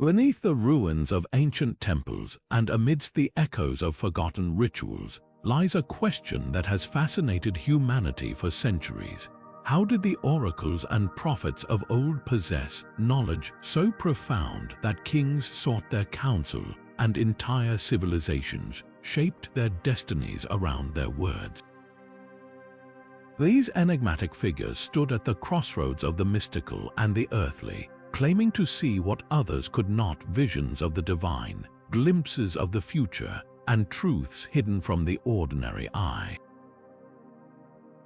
Beneath the ruins of ancient temples and amidst the echoes of forgotten rituals lies a question that has fascinated humanity for centuries. How did the oracles and prophets of old possess knowledge so profound that kings sought their counsel and entire civilizations shaped their destinies around their words? These enigmatic figures stood at the crossroads of the mystical and the earthly, claiming to see what others could not: visions of the divine, glimpses of the future, and truths hidden from the ordinary eye.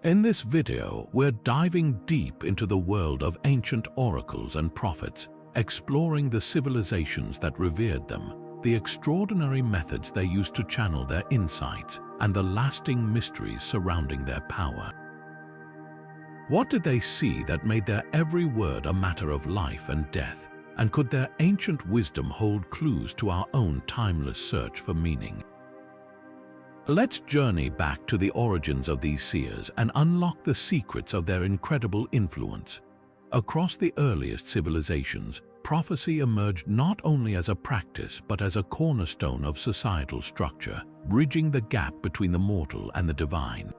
In this video, we're diving deep into the world of ancient oracles and prophets, exploring the civilizations that revered them, the extraordinary methods they used to channel their insights, and the lasting mysteries surrounding their power. What did they see that made their every word a matter of life and death? And could their ancient wisdom hold clues to our own timeless search for meaning? Let's journey back to the origins of these seers and unlock the secrets of their incredible influence. Across the earliest civilizations, prophecy emerged not only as a practice but as a cornerstone of societal structure, bridging the gap between the mortal and the divine.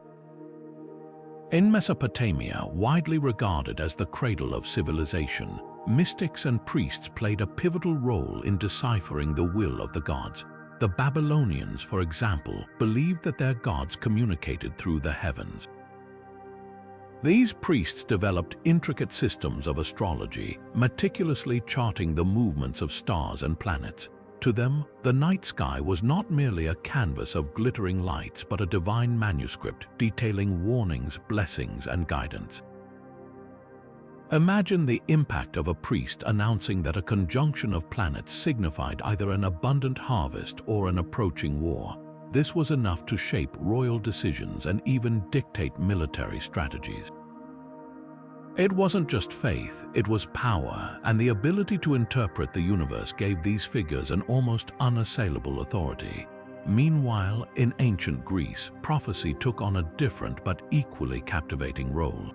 In Mesopotamia, widely regarded as the cradle of civilization, mystics and priests played a pivotal role in deciphering the will of the gods. The Babylonians, for example, believed that their gods communicated through the heavens. These priests developed intricate systems of astrology, meticulously charting the movements of stars and planets. To them, the night sky was not merely a canvas of glittering lights but a divine manuscript detailing warnings, blessings, and guidance. Imagine the impact of a priest announcing that a conjunction of planets signified either an abundant harvest or an approaching war. This was enough to shape royal decisions and even dictate military strategies. It wasn't just faith, it was power, and the ability to interpret the universe gave these figures an almost unassailable authority. Meanwhile, in ancient Greece, prophecy took on a different but equally captivating role.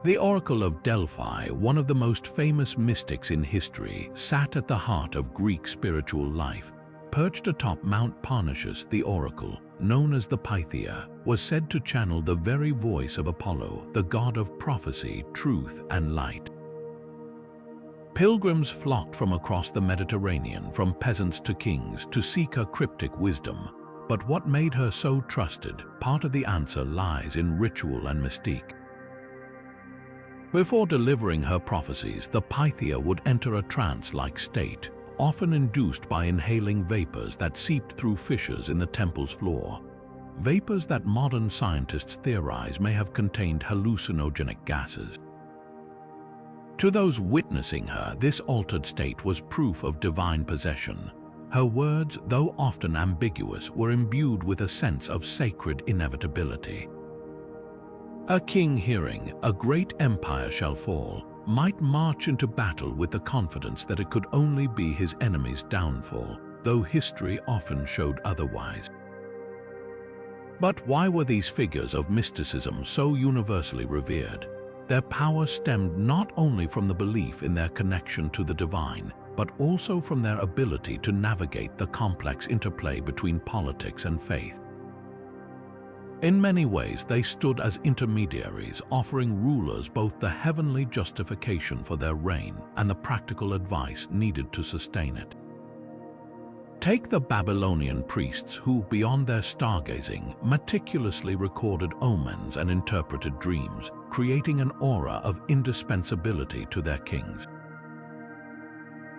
The Oracle of Delphi, one of the most famous mystics in history, sat at the heart of Greek spiritual life. Perched atop Mount Parnassus, the oracle, known as the Pythia, was said to channel the very voice of Apollo, the god of prophecy, truth, and light. Pilgrims flocked from across the Mediterranean, from peasants to kings, to seek her cryptic wisdom. But what made her so trusted? Part of the answer lies in ritual and mystique. Before delivering her prophecies, the Pythia would enter a trance-like state, often induced by inhaling vapors that seeped through fissures in the temple's floor. Vapors that modern scientists theorize may have contained hallucinogenic gases. To those witnessing her, this altered state was proof of divine possession. Her words, though often ambiguous, were imbued with a sense of sacred inevitability. A king hearing, "A great empire shall fall," might march into battle with the confidence that it could only be his enemy's downfall, though history often showed otherwise. But why were these figures of mysticism so universally revered? Their power stemmed not only from the belief in their connection to the divine, but also from their ability to navigate the complex interplay between politics and faith. In many ways, they stood as intermediaries, offering rulers both the heavenly justification for their reign and the practical advice needed to sustain it. Take the Babylonian priests who, beyond their stargazing, meticulously recorded omens and interpreted dreams, creating an aura of indispensability to their kings.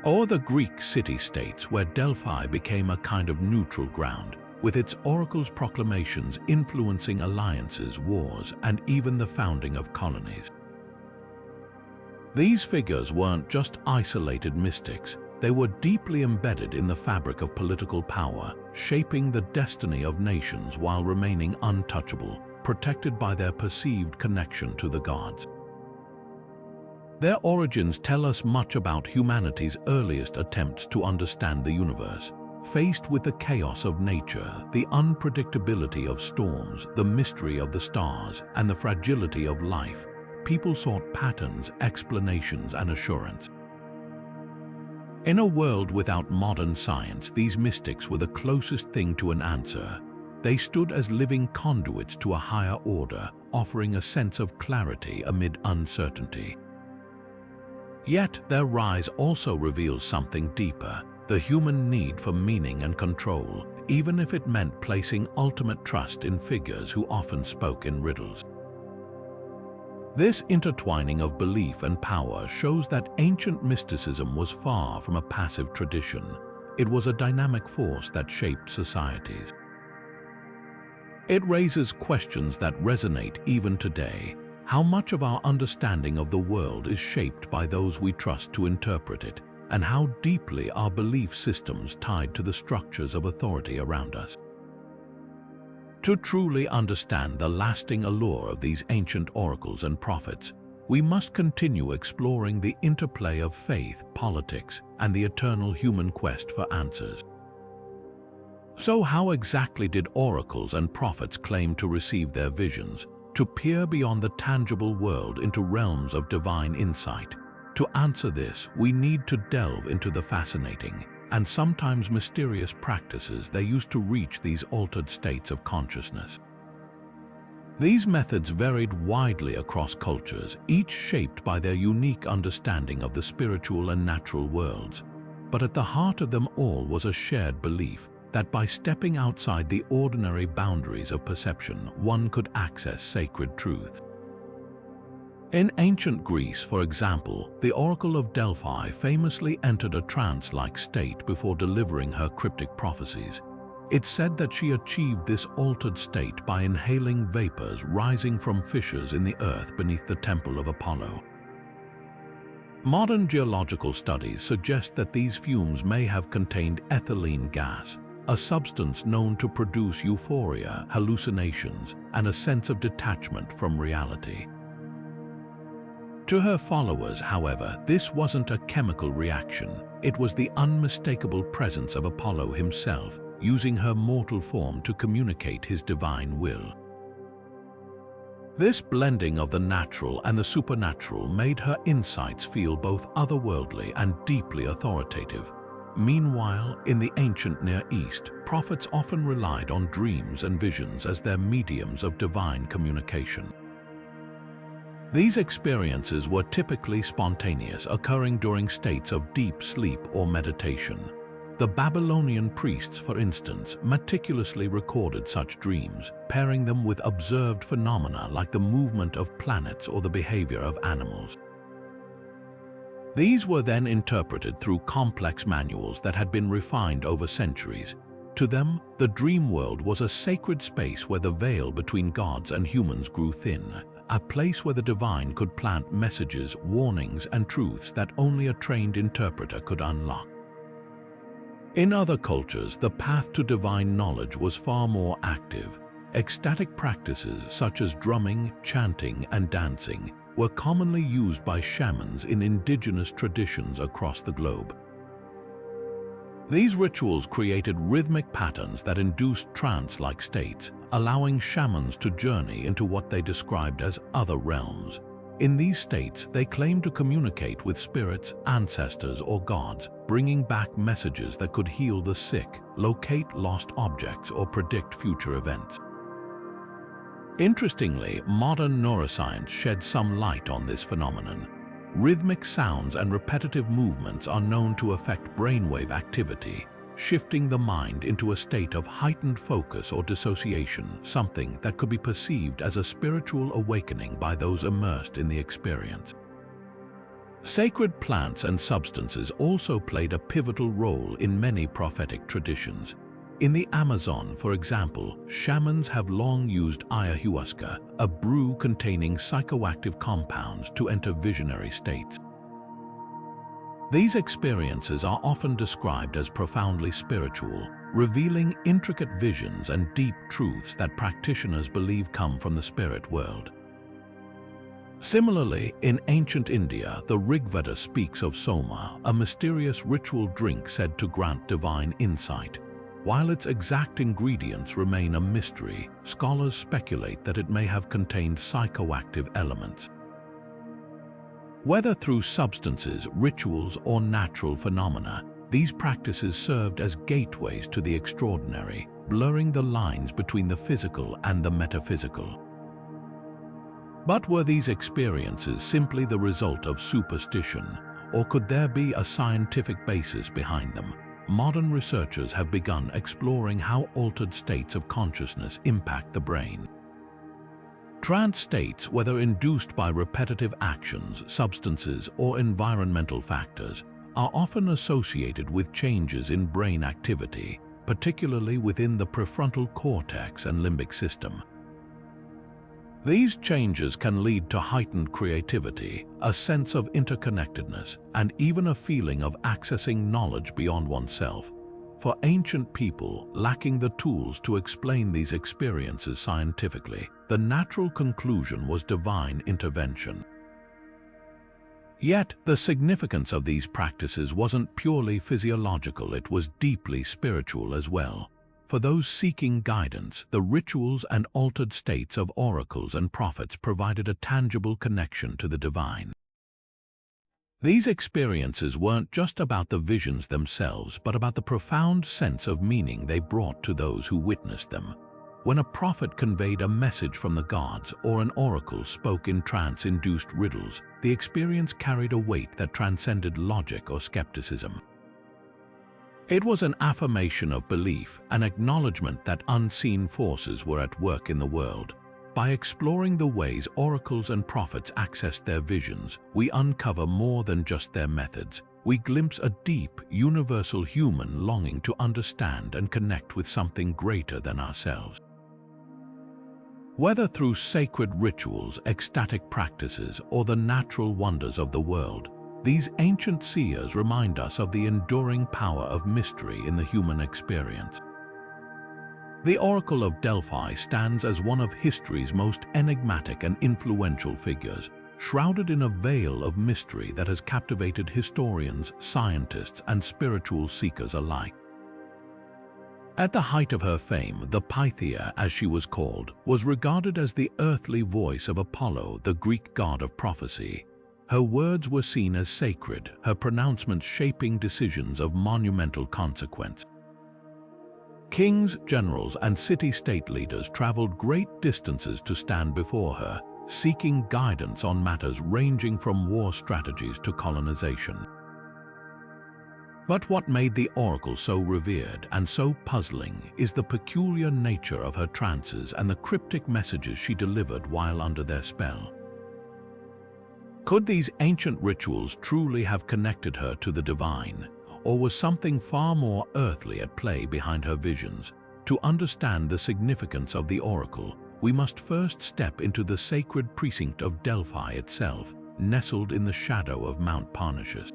Or the Greek city-states, where Delphi became a kind of neutral ground, with its oracles' proclamations influencing alliances, wars, and even the founding of colonies. These figures weren't just isolated mystics, they were deeply embedded in the fabric of political power, shaping the destiny of nations while remaining untouchable, protected by their perceived connection to the gods. Their origins tell us much about humanity's earliest attempts to understand the universe. Faced with the chaos of nature, the unpredictability of storms, the mystery of the stars, and the fragility of life, people sought patterns, explanations, and assurance. In a world without modern science, these mystics were the closest thing to an answer. They stood as living conduits to a higher order, offering a sense of clarity amid uncertainty. Yet their rise also reveals something deeper, the human need for meaning and control, even if it meant placing ultimate trust in figures who often spoke in riddles. This intertwining of belief and power shows that ancient mysticism was far from a passive tradition. It was a dynamic force that shaped societies. It raises questions that resonate even today. How much of our understanding of the world is shaped by those we trust to interpret it, and how deeply are belief systems tied to the structures of authority around us? To truly understand the lasting allure of these ancient oracles and prophets, we must continue exploring the interplay of faith, politics, and the eternal human quest for answers. So how exactly did oracles and prophets claim to receive their visions, to peer beyond the tangible world into realms of divine insight? To answer this, we need to delve into the fascinating and sometimes mysterious practices they used to reach these altered states of consciousness. These methods varied widely across cultures, each shaped by their unique understanding of the spiritual and natural worlds. But at the heart of them all was a shared belief that by stepping outside the ordinary boundaries of perception, one could access sacred truth. In ancient Greece, for example, the Oracle of Delphi famously entered a trance-like state before delivering her cryptic prophecies. It's said that she achieved this altered state by inhaling vapors rising from fissures in the earth beneath the temple of Apollo. Modern geological studies suggest that these fumes may have contained ethylene gas, a substance known to produce euphoria, hallucinations, and a sense of detachment from reality. To her followers, however, this wasn't a chemical reaction. It was the unmistakable presence of Apollo himself, using her mortal form to communicate his divine will. This blending of the natural and the supernatural made her insights feel both otherworldly and deeply authoritative. Meanwhile, in the ancient Near East, prophets often relied on dreams and visions as their mediums of divine communication. These experiences were typically spontaneous, occurring during states of deep sleep or meditation. The Babylonian priests, for instance, meticulously recorded such dreams, pairing them with observed phenomena like the movement of planets or the behavior of animals. These were then interpreted through complex manuals that had been refined over centuries. To them, the dream world was a sacred space where the veil between gods and humans grew thin, a place where the divine could plant messages, warnings, and truths that only a trained interpreter could unlock. In other cultures, the path to divine knowledge was far more active. Ecstatic practices such as drumming, chanting, and dancing were commonly used by shamans in indigenous traditions across the globe. These rituals created rhythmic patterns that induced trance-like states, allowing shamans to journey into what they described as other realms. In these states, they claimed to communicate with spirits, ancestors, or gods, bringing back messages that could heal the sick, locate lost objects, or predict future events. Interestingly, modern neuroscience sheds some light on this phenomenon. Rhythmic sounds and repetitive movements are known to affect brainwave activity, shifting the mind into a state of heightened focus or dissociation, something that could be perceived as a spiritual awakening by those immersed in the experience. Sacred plants and substances also played a pivotal role in many prophetic traditions. In the Amazon, for example, shamans have long used ayahuasca, a brew containing psychoactive compounds, to enter visionary states. These experiences are often described as profoundly spiritual, revealing intricate visions and deep truths that practitioners believe come from the spirit world. Similarly, in ancient India, the Rigveda speaks of soma, a mysterious ritual drink said to grant divine insight. While its exact ingredients remain a mystery, scholars speculate that it may have contained psychoactive elements. Whether through substances, rituals, or natural phenomena, these practices served as gateways to the extraordinary, blurring the lines between the physical and the metaphysical. But were these experiences simply the result of superstition, or could there be a scientific basis behind them? Modern researchers have begun exploring how altered states of consciousness impact the brain. Trance states, whether induced by repetitive actions, substances, or environmental factors, are often associated with changes in brain activity, particularly within the prefrontal cortex and limbic system. These changes can lead to heightened creativity, a sense of interconnectedness, and even a feeling of accessing knowledge beyond oneself. For ancient people lacking the tools to explain these experiences scientifically, the natural conclusion was divine intervention. Yet, the significance of these practices wasn't purely physiological, it was deeply spiritual as well. For those seeking guidance, the rituals and altered states of oracles and prophets provided a tangible connection to the divine. These experiences weren't just about the visions themselves, but about the profound sense of meaning they brought to those who witnessed them. When a prophet conveyed a message from the gods or an oracle spoke in trance-induced riddles, the experience carried a weight that transcended logic or skepticism. It was an affirmation of belief, an acknowledgement that unseen forces were at work in the world. By exploring the ways oracles and prophets accessed their visions, we uncover more than just their methods. We glimpse a deep, universal human longing to understand and connect with something greater than ourselves. Whether through sacred rituals, ecstatic practices, or the natural wonders of the world, these ancient seers remind us of the enduring power of mystery in the human experience. The Oracle of Delphi stands as one of history's most enigmatic and influential figures, shrouded in a veil of mystery that has captivated historians, scientists, and spiritual seekers alike. At the height of her fame, the Pythia, as she was called, was regarded as the earthly voice of Apollo, the Greek god of prophecy. Her words were seen as sacred, her pronouncements shaping decisions of monumental consequence. Kings, generals, and city-state leaders traveled great distances to stand before her, seeking guidance on matters ranging from war strategies to colonization. But what made the oracle so revered and so puzzling is the peculiar nature of her trances and the cryptic messages she delivered while under their spell. Could these ancient rituals truly have connected her to the divine, or was something far more earthly at play behind her visions? To understand the significance of the oracle, we must first step into the sacred precinct of Delphi itself, nestled in the shadow of Mount Parnassus.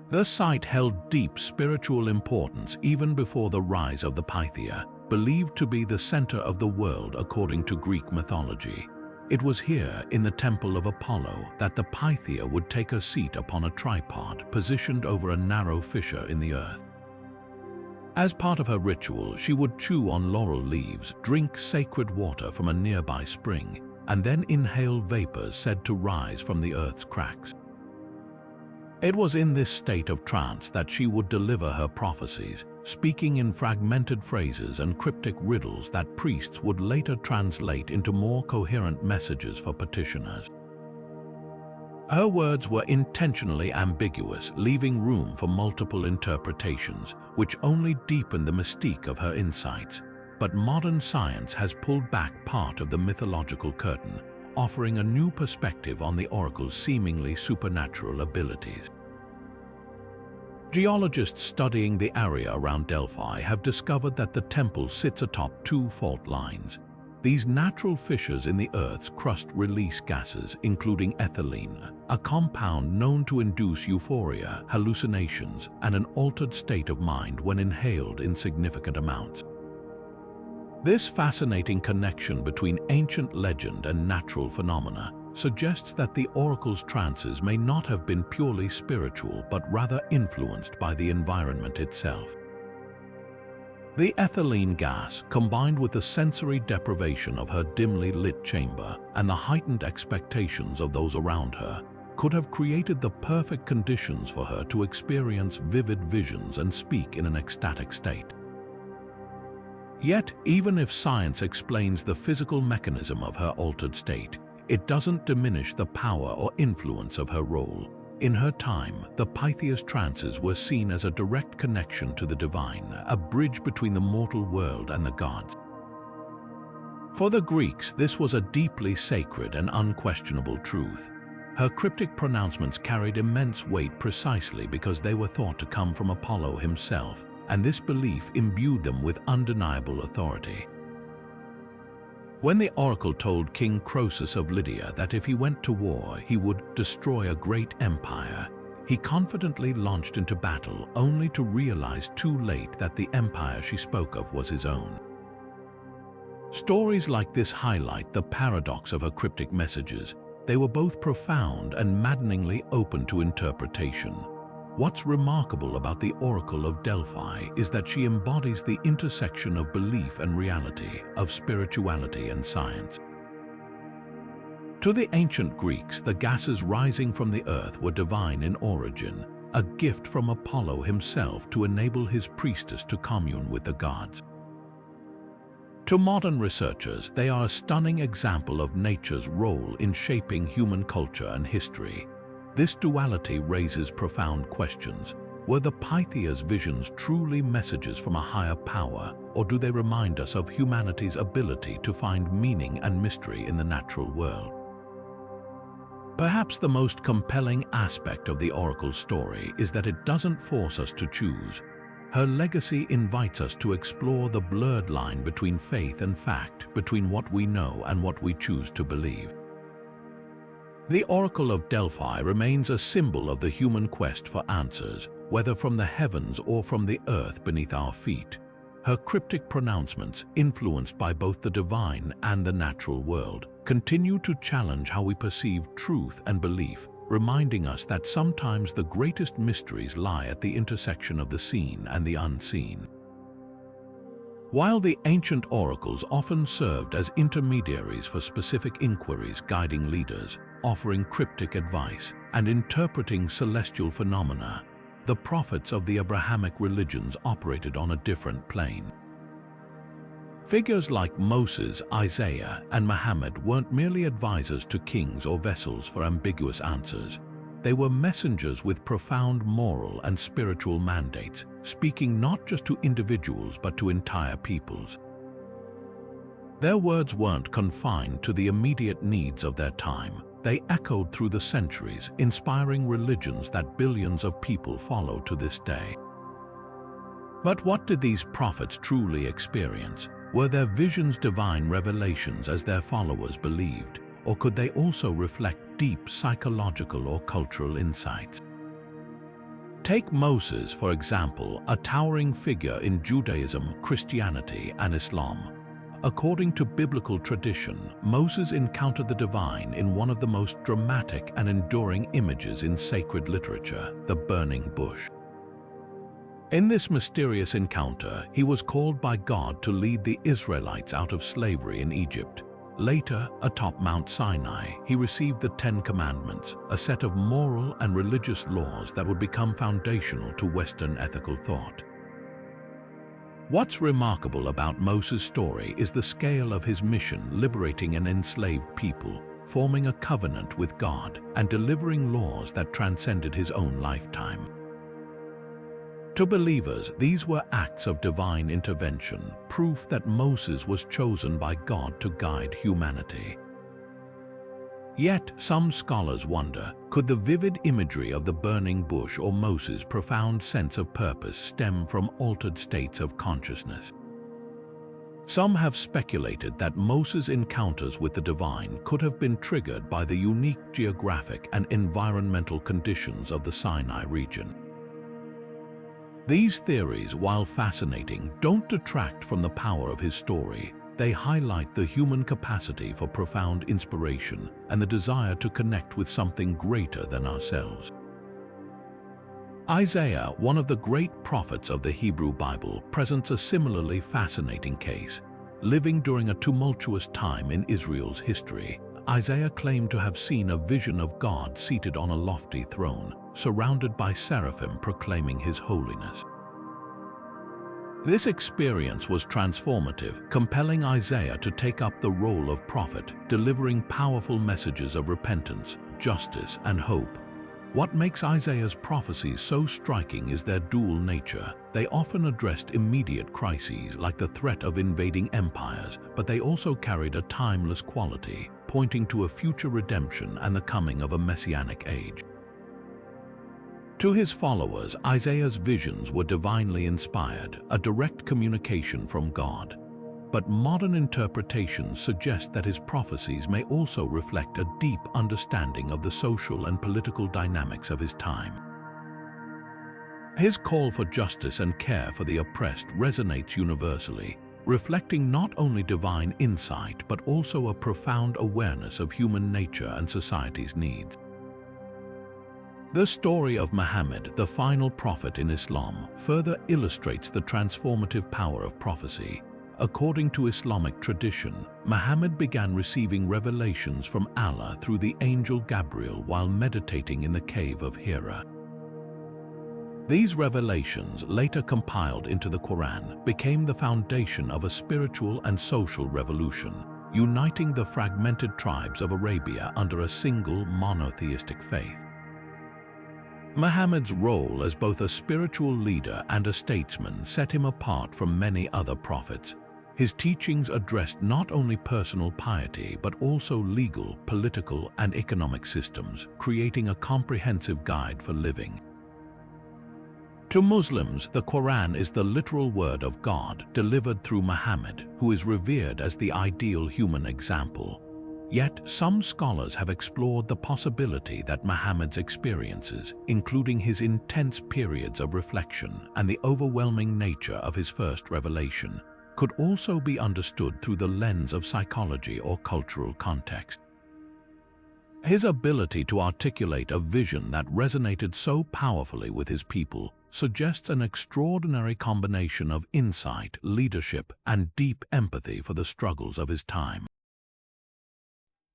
The site held deep spiritual importance even before the rise of the Pythia, believed to be the center of the world according to Greek mythology. It was here, in the temple of Apollo, that the Pythia would take her seat upon a tripod positioned over a narrow fissure in the earth. As part of her ritual, she would chew on laurel leaves, drink sacred water from a nearby spring, and then inhale vapors said to rise from the earth's cracks. It was in this state of trance that she would deliver her prophecies, speaking in fragmented phrases and cryptic riddles that priests would later translate into more coherent messages for petitioners. Her words were intentionally ambiguous, leaving room for multiple interpretations, which only deepened the mystique of her insights. But modern science has pulled back part of the mythological curtain, offering a new perspective on the oracle's seemingly supernatural abilities. Geologists studying the area around Delphi have discovered that the temple sits atop two fault lines. These natural fissures in the Earth's crust release gases, including ethylene, a compound known to induce euphoria, hallucinations, and an altered state of mind when inhaled in significant amounts. This fascinating connection between ancient legend and natural phenomena suggests that the oracle's trances may not have been purely spiritual but rather influenced by the environment itself. The ethylene gas, combined with the sensory deprivation of her dimly lit chamber and the heightened expectations of those around her, could have created the perfect conditions for her to experience vivid visions and speak in an ecstatic state. Yet, even if science explains the physical mechanism of her altered state, it doesn't diminish the power or influence of her role. In her time, the Pythias trances were seen as a direct connection to the divine, a bridge between the mortal world and the gods. For the Greeks, this was a deeply sacred and unquestionable truth. Her cryptic pronouncements carried immense weight precisely because they were thought to come from Apollo himself, and this belief imbued them with undeniable authority. When the oracle told King Croesus of Lydia that if he went to war, he would destroy a great empire, he confidently launched into battle only to realize too late that the empire she spoke of was his own. Stories like this highlight the paradox of her cryptic messages. They were both profound and maddeningly open to interpretation. What's remarkable about the Oracle of Delphi is that she embodies the intersection of belief and reality, of spirituality and science. To the ancient Greeks, the gases rising from the earth were divine in origin, a gift from Apollo himself to enable his priestess to commune with the gods. To modern researchers, they are a stunning example of nature's role in shaping human culture and history. This duality raises profound questions. Were the Pythias visions truly messages from a higher power, or do they remind us of humanity's ability to find meaning and mystery in the natural world? Perhaps the most compelling aspect of the oracle story is that it doesn't force us to choose. Her legacy invites us to explore the blurred line between faith and fact, between what we know and what we choose to believe. The Oracle of Delphi remains a symbol of the human quest for answers, whether from the heavens or from the earth beneath our feet. Her cryptic pronouncements, influenced by both the divine and the natural world, continue to challenge how we perceive truth and belief, reminding us that sometimes the greatest mysteries lie at the intersection of the seen and the unseen. While the ancient oracles often served as intermediaries for specific inquiries guiding leaders, offering cryptic advice, and interpreting celestial phenomena, the prophets of the Abrahamic religions operated on a different plane. Figures like Moses, Isaiah, and Muhammad weren't merely advisors to kings or vessels for ambiguous answers. They were messengers with profound moral and spiritual mandates, speaking not just to individuals but to entire peoples. Their words weren't confined to the immediate needs of their time. They echoed through the centuries, inspiring religions that billions of people follow to this day. But what did these prophets truly experience? Were their visions divine revelations as their followers believed, or could they also reflect deep psychological or cultural insights? Take Moses, for example, a towering figure in Judaism, Christianity, and Islam. According to biblical tradition, Moses encountered the divine in one of the most dramatic and enduring images in sacred literature, the burning bush. In this mysterious encounter, he was called by God to lead the Israelites out of slavery in Egypt. Later, atop Mount Sinai, he received the Ten Commandments, a set of moral and religious laws that would become foundational to Western ethical thought. What's remarkable about Moses' story is the scale of his mission, liberating an enslaved people, forming a covenant with God, and delivering laws that transcended his own lifetime. To believers, these were acts of divine intervention, proof that Moses was chosen by God to guide humanity. Yet, some scholars wonder, could the vivid imagery of the burning bush or Moses' profound sense of purpose stem from altered states of consciousness? Some have speculated that Moses' encounters with the divine could have been triggered by the unique geographic and environmental conditions of the Sinai region. These theories, while fascinating, don't detract from the power of his story. They highlight the human capacity for profound inspiration and the desire to connect with something greater than ourselves. Isaiah, one of the great prophets of the Hebrew Bible, presents a similarly fascinating case. Living during a tumultuous time in Israel's history, Isaiah claimed to have seen a vision of God seated on a lofty throne, surrounded by seraphim proclaiming his holiness. This experience was transformative, compelling Isaiah to take up the role of prophet, delivering powerful messages of repentance, justice, and hope. What makes Isaiah's prophecies so striking is their dual nature. They often addressed immediate crises like the threat of invading empires, but they also carried a timeless quality, pointing to a future redemption and the coming of a messianic age. To his followers, Isaiah's visions were divinely inspired, a direct communication from God. But modern interpretations suggest that his prophecies may also reflect a deep understanding of the social and political dynamics of his time. His call for justice and care for the oppressed resonates universally, reflecting not only divine insight but also a profound awareness of human nature and society's needs. The story of Muhammad, the final prophet in Islam, further illustrates the transformative power of prophecy. According to Islamic tradition, Muhammad began receiving revelations from Allah through the angel Gabriel while meditating in the cave of Hira. These revelations, later compiled into the Quran, became the foundation of a spiritual and social revolution, uniting the fragmented tribes of Arabia under a single monotheistic faith. Muhammad's role as both a spiritual leader and a statesman set him apart from many other prophets. His teachings addressed not only personal piety but also legal, political, and economic systems, creating a comprehensive guide for living. To Muslims, the Quran is the literal word of God delivered through Muhammad, who is revered as the ideal human example. Yet, some scholars have explored the possibility that Muhammad's experiences, including his intense periods of reflection and the overwhelming nature of his first revelation, could also be understood through the lens of psychology or cultural context. His ability to articulate a vision that resonated so powerfully with his people suggests an extraordinary combination of insight, leadership, and deep empathy for the struggles of his time.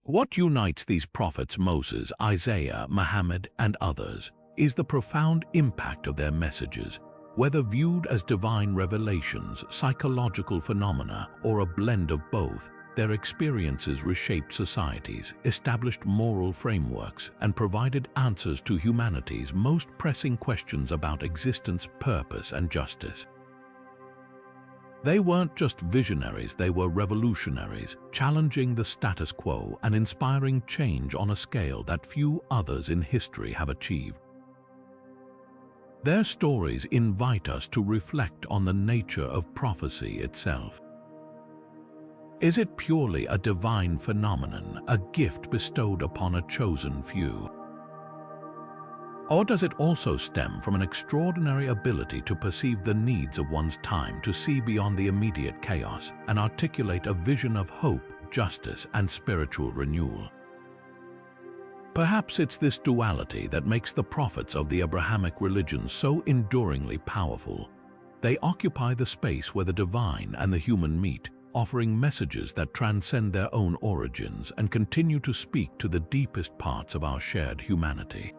What unites these prophets Moses, Isaiah, Muhammad, and others is the profound impact of their messages. Whether viewed as divine revelations, psychological phenomena, or a blend of both, their experiences reshaped societies, established moral frameworks, and provided answers to humanity's most pressing questions about existence, purpose, and justice. They weren't just visionaries, they were revolutionaries, challenging the status quo and inspiring change on a scale that few others in history have achieved. Their stories invite us to reflect on the nature of prophecy itself. Is it purely a divine phenomenon, a gift bestowed upon a chosen few? Or does it also stem from an extraordinary ability to perceive the needs of one's time, to see beyond the immediate chaos, and articulate a vision of hope, justice, and spiritual renewal? Perhaps it's this duality that makes the prophets of the Abrahamic religion so enduringly powerful. They occupy the space where the divine and the human meet, offering messages that transcend their own origins and continue to speak to the deepest parts of our shared humanity.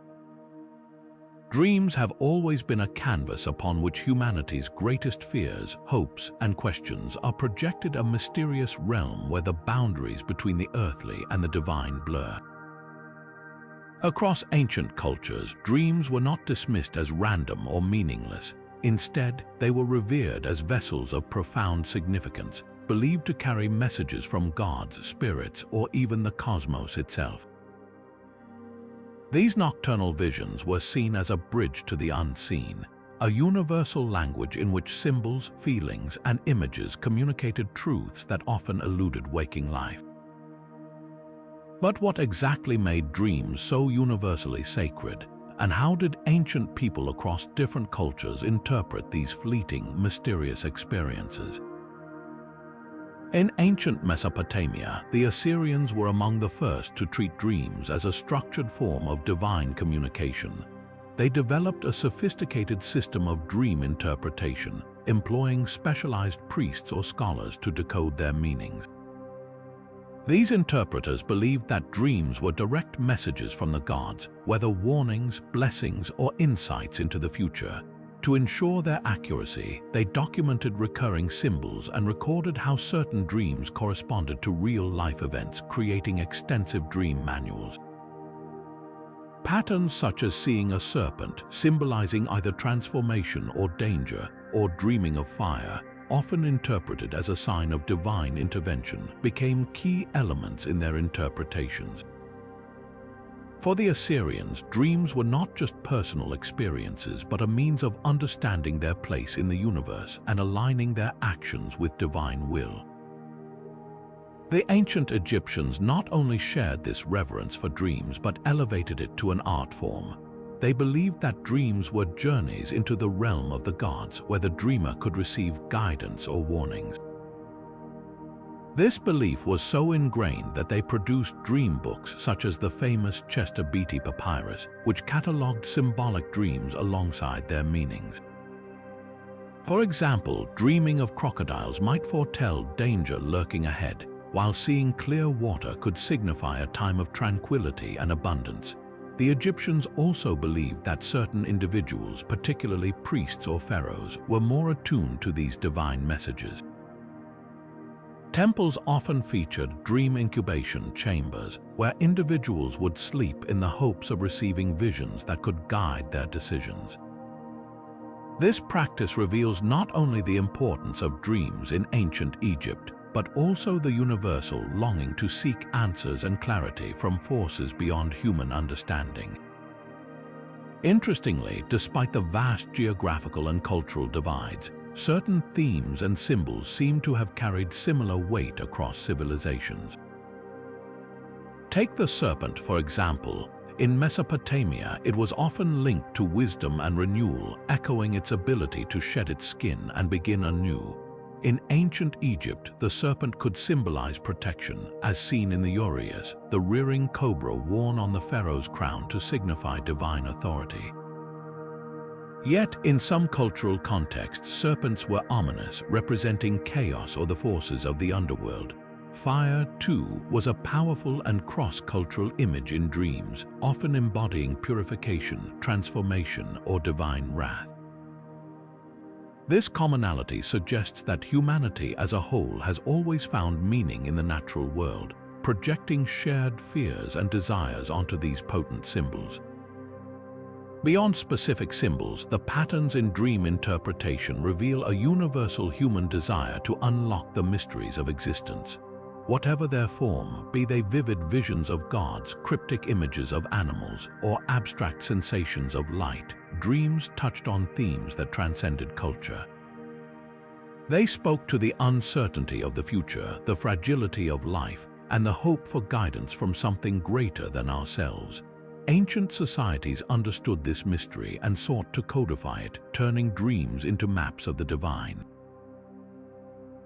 Dreams have always been a canvas upon which humanity's greatest fears, hopes, and questions are projected, a mysterious realm where the boundaries between the earthly and the divine blur. Across ancient cultures, dreams were not dismissed as random or meaningless. Instead, they were revered as vessels of profound significance, believed to carry messages from gods, spirits, or even the cosmos itself. These nocturnal visions were seen as a bridge to the unseen, a universal language in which symbols, feelings, and images communicated truths that often eluded waking life. But what exactly made dreams so universally sacred, and how did ancient people across different cultures interpret these fleeting, mysterious experiences? In ancient Mesopotamia, the Assyrians were among the first to treat dreams as a structured form of divine communication. They developed a sophisticated system of dream interpretation, employing specialized priests or scholars to decode their meanings. These interpreters believed that dreams were direct messages from the gods, whether warnings, blessings, or insights into the future. To ensure their accuracy, they documented recurring symbols and recorded how certain dreams corresponded to real-life events, creating extensive dream manuals. Patterns such as seeing a serpent, symbolizing either transformation or danger, or dreaming of fire, often interpreted as a sign of divine intervention, became key elements in their interpretations. For the Assyrians, dreams were not just personal experiences, but a means of understanding their place in the universe and aligning their actions with divine will. The ancient Egyptians not only shared this reverence for dreams, but elevated it to an art form. They believed that dreams were journeys into the realm of the gods, where the dreamer could receive guidance or warnings. This belief was so ingrained that they produced dream books such as the famous Chester Beatty Papyrus, which catalogued symbolic dreams alongside their meanings. For example, dreaming of crocodiles might foretell danger lurking ahead, while seeing clear water could signify a time of tranquility and abundance. The Egyptians also believed that certain individuals, particularly priests or pharaohs, were more attuned to these divine messages. Temples often featured dream incubation chambers, where individuals would sleep in the hopes of receiving visions that could guide their decisions. This practice reveals not only the importance of dreams in ancient Egypt, but also the universal longing to seek answers and clarity from forces beyond human understanding. Interestingly, despite the vast geographical and cultural divides, certain themes and symbols seem to have carried similar weight across civilizations. Take the serpent, for example. In Mesopotamia, it was often linked to wisdom and renewal, echoing its ability to shed its skin and begin anew. In ancient Egypt, the serpent could symbolize protection, as seen in the Uraeus, the rearing cobra worn on the pharaoh's crown to signify divine authority. Yet, in some cultural contexts, serpents were ominous, representing chaos or the forces of the underworld. Fire, too, was a powerful and cross-cultural image in dreams, often embodying purification, transformation, or divine wrath. This commonality suggests that humanity as a whole has always found meaning in the natural world, projecting shared fears and desires onto these potent symbols. Beyond specific symbols, the patterns in dream interpretation reveal a universal human desire to unlock the mysteries of existence. Whatever their form, be they vivid visions of gods, cryptic images of animals, or abstract sensations of light, dreams touched on themes that transcended culture. They spoke to the uncertainty of the future, the fragility of life, and the hope for guidance from something greater than ourselves. Ancient societies understood this mystery and sought to codify it, turning dreams into maps of the divine.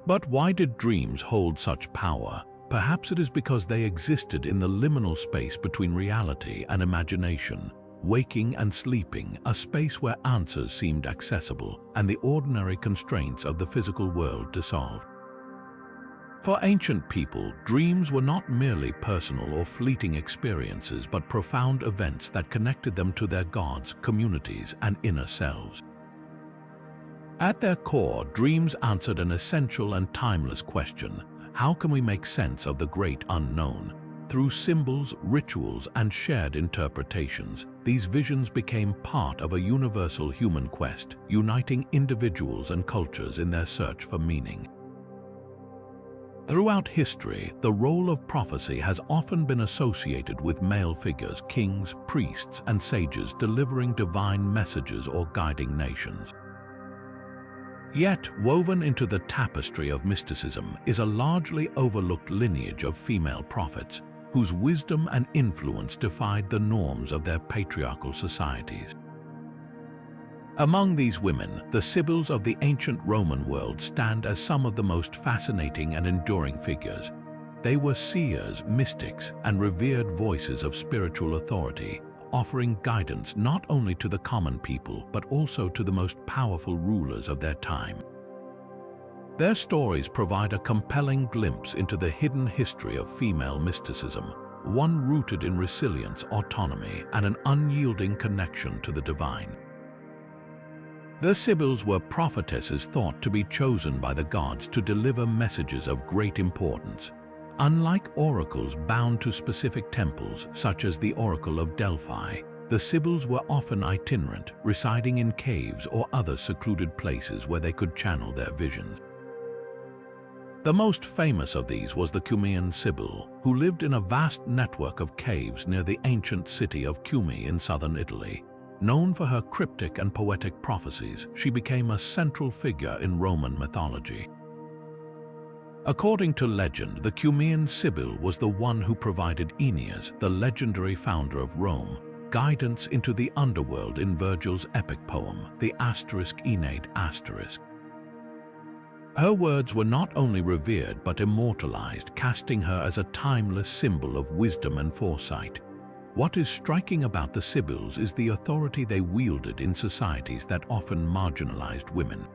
But why did dreams hold such power? Perhaps it is because they existed in the liminal space between reality and imagination, waking and sleeping, a space where answers seemed accessible and the ordinary constraints of the physical world dissolved. For ancient people, dreams were not merely personal or fleeting experiences, but profound events that connected them to their gods, communities, and inner selves. At their core, dreams answered an essential and timeless question: how can we make sense of the great unknown? Through symbols, rituals, and shared interpretations, these visions became part of a universal human quest, uniting individuals and cultures in their search for meaning. Throughout history, the role of prophecy has often been associated with male figures, kings, priests, and sages delivering divine messages or guiding nations. Yet, woven into the tapestry of mysticism is a largely overlooked lineage of female prophets, whose wisdom and influence defied the norms of their patriarchal societies. Among these women, the Sibyls of the ancient Roman world stand as some of the most fascinating and enduring figures. They were seers, mystics, and revered voices of spiritual authority, offering guidance not only to the common people but also to the most powerful rulers of their time. Their stories provide a compelling glimpse into the hidden history of female mysticism, one rooted in resilience, autonomy, and an unyielding connection to the divine. The Sibyls were prophetesses thought to be chosen by the gods to deliver messages of great importance. Unlike oracles bound to specific temples, such as the Oracle of Delphi, the Sibyls were often itinerant, residing in caves or other secluded places where they could channel their visions. The most famous of these was the Cumaean Sibyl, who lived in a vast network of caves near the ancient city of Cumae in southern Italy. Known for her cryptic and poetic prophecies, she became a central figure in Roman mythology. According to legend, the Cumaean Sibyl was the one who provided Aeneas, the legendary founder of Rome, guidance into the underworld in Virgil's epic poem, the Aeneid. Her words were not only revered but immortalized, casting her as a timeless symbol of wisdom and foresight. What is striking about the Sibyls is the authority they wielded in societies that often marginalized women.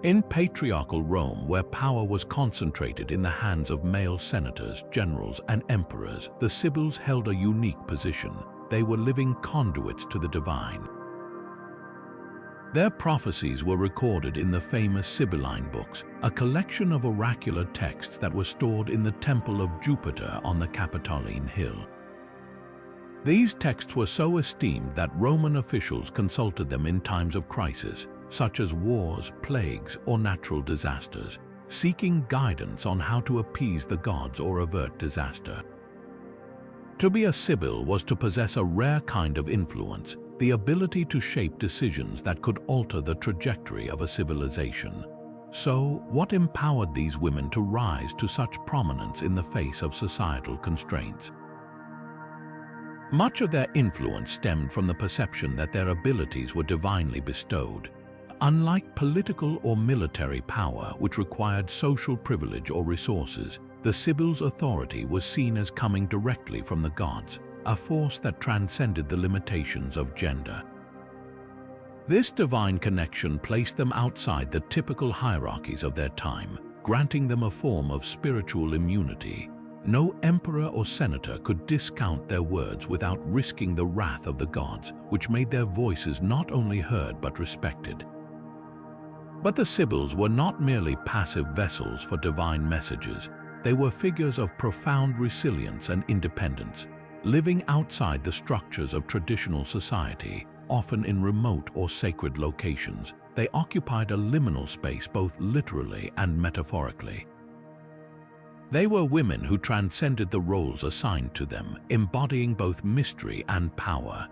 In patriarchal Rome, where power was concentrated in the hands of male senators, generals, and emperors, the Sibyls held a unique position. They were living conduits to the divine. Their prophecies were recorded in the famous Sibylline books, a collection of oracular texts that were stored in the Temple of Jupiter on the Capitoline Hill. These texts were so esteemed that Roman officials consulted them in times of crisis, such as wars, plagues, or natural disasters, seeking guidance on how to appease the gods or avert disaster. To be a Sibyl was to possess a rare kind of influence, the ability to shape decisions that could alter the trajectory of a civilization. So, what empowered these women to rise to such prominence in the face of societal constraints? Much of their influence stemmed from the perception that their abilities were divinely bestowed. Unlike political or military power, which required social privilege or resources, the Sibyl's authority was seen as coming directly from the gods, a force that transcended the limitations of gender. This divine connection placed them outside the typical hierarchies of their time, granting them a form of spiritual immunity. No emperor or senator could discount their words without risking the wrath of the gods, which made their voices not only heard but respected. But the Sibyls were not merely passive vessels for divine messages. They were figures of profound resilience and independence, living outside the structures of traditional society, often in remote or sacred locations. They occupied a liminal space both literally and metaphorically. They were women who transcended the roles assigned to them, embodying both mystery and power.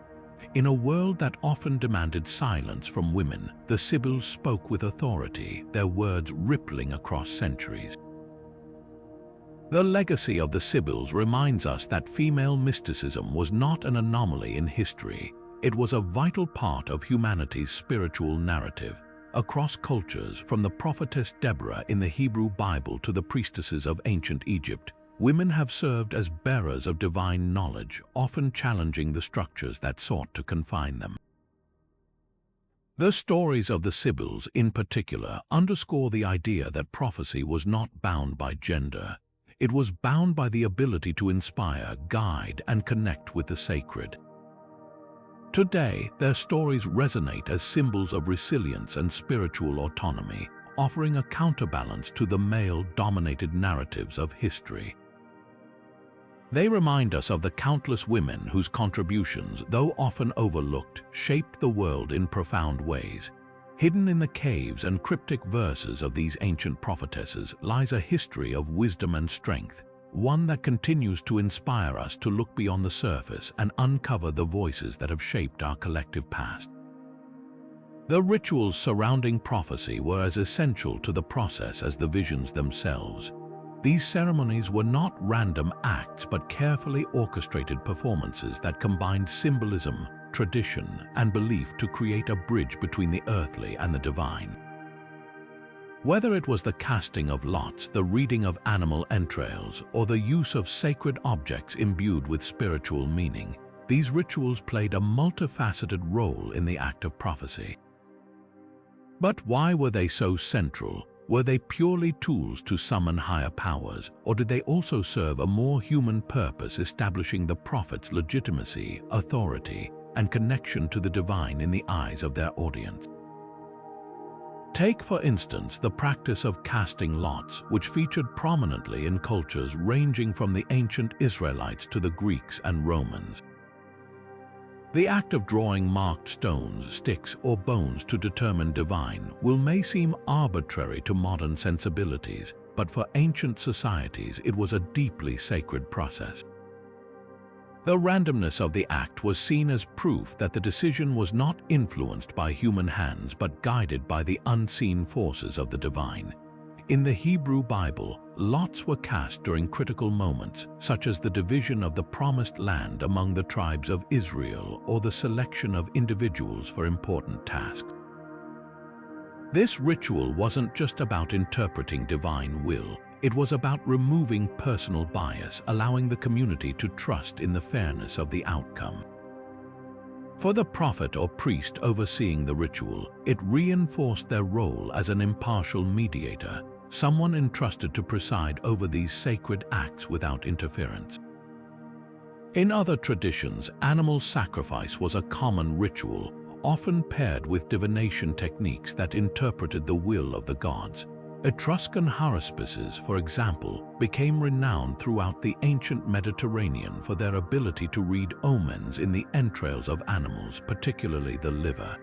In a world that often demanded silence from women, the Sibyls spoke with authority, their words rippling across centuries. The legacy of the Sibyls reminds us that female mysticism was not an anomaly in history. It was a vital part of humanity's spiritual narrative. Across cultures, from the prophetess Deborah in the Hebrew Bible to the priestesses of ancient Egypt, women have served as bearers of divine knowledge, often challenging the structures that sought to confine them. The stories of the Sibyls, in particular, underscore the idea that prophecy was not bound by gender. It was bound by the ability to inspire, guide, and connect with the sacred. Today, their stories resonate as symbols of resilience and spiritual autonomy, offering a counterbalance to the male-dominated narratives of history. They remind us of the countless women whose contributions, though often overlooked, shaped the world in profound ways. Hidden in the caves and cryptic verses of these ancient prophetesses lies a history of wisdom and strength, one that continues to inspire us to look beyond the surface and uncover the voices that have shaped our collective past. The rituals surrounding prophecy were as essential to the process as the visions themselves. These ceremonies were not random acts but carefully orchestrated performances that combined symbolism, tradition, and belief to create a bridge between the earthly and the divine. Whether it was the casting of lots, the reading of animal entrails, or the use of sacred objects imbued with spiritual meaning, these rituals played a multifaceted role in the act of prophecy. But why were they so central? Were they purely tools to summon higher powers, or did they also serve a more human purpose, establishing the prophet's legitimacy, authority, and connection to the divine in the eyes of their audience? Take, for instance, the practice of casting lots, which featured prominently in cultures ranging from the ancient Israelites to the Greeks and Romans. The act of drawing marked stones, sticks, or bones to determine divine will may seem arbitrary to modern sensibilities, but for ancient societies it was a deeply sacred process. The randomness of the act was seen as proof that the decision was not influenced by human hands but guided by the unseen forces of the divine. In the Hebrew Bible, lots were cast during critical moments, such as the division of the promised land among the tribes of Israel or the selection of individuals for important tasks. This ritual wasn't just about interpreting divine will. It was about removing personal bias, allowing the community to trust in the fairness of the outcome. For the prophet or priest overseeing the ritual, it reinforced their role as an impartial mediator, someone entrusted to preside over these sacred acts without interference. In other traditions, animal sacrifice was a common ritual, often paired with divination techniques that interpreted the will of the gods. Etruscan haruspices, for example, became renowned throughout the ancient Mediterranean for their ability to read omens in the entrails of animals, particularly the liver.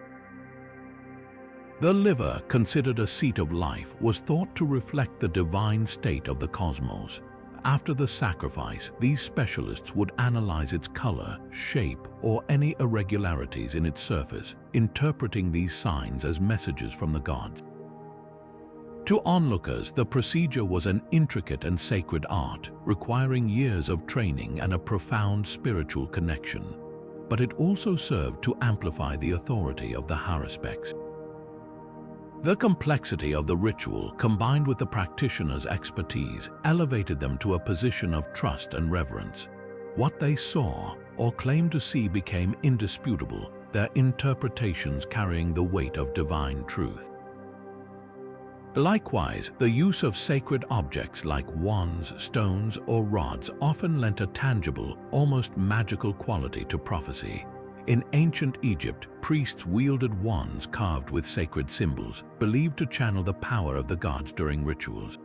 The liver, considered a seat of life, was thought to reflect the divine state of the cosmos. After the sacrifice, these specialists would analyze its color, shape, or any irregularities in its surface, interpreting these signs as messages from the gods. To onlookers, the procedure was an intricate and sacred art, requiring years of training and a profound spiritual connection. But it also served to amplify the authority of the haruspics. The complexity of the ritual, combined with the practitioner's expertise, elevated them to a position of trust and reverence. What they saw or claimed to see became indisputable, their interpretations carrying the weight of divine truth. Likewise, the use of sacred objects like wands, stones, or rods often lent a tangible, almost magical quality to prophecy. In ancient Egypt, priests wielded wands carved with sacred symbols, believed to channel the power of the gods during rituals.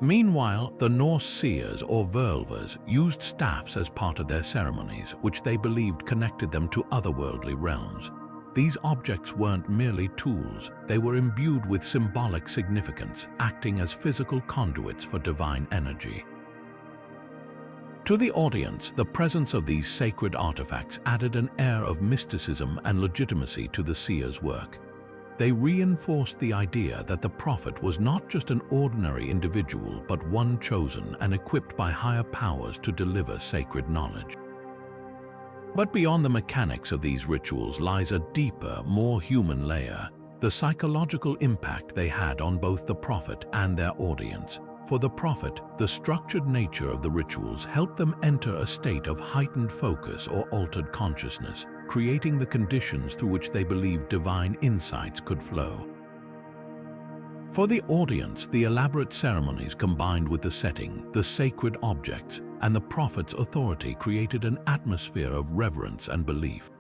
Meanwhile, the Norse seers or verlvers used staffs as part of their ceremonies, which they believed connected them to otherworldly realms. These objects weren't merely tools, they were imbued with symbolic significance, acting as physical conduits for divine energy. To the audience, the presence of these sacred artifacts added an air of mysticism and legitimacy to the seer's work. They reinforced the idea that the prophet was not just an ordinary individual, but one chosen and equipped by higher powers to deliver sacred knowledge. But beyond the mechanics of these rituals lies a deeper, more human layer, the psychological impact they had on both the prophet and their audience. For the prophet, the structured nature of the rituals helped them enter a state of heightened focus or altered consciousness, creating the conditions through which they believed divine insights could flow. For the audience, the elaborate ceremonies combined with the setting, the sacred objects, and the prophet's authority created an atmosphere of reverence and belief.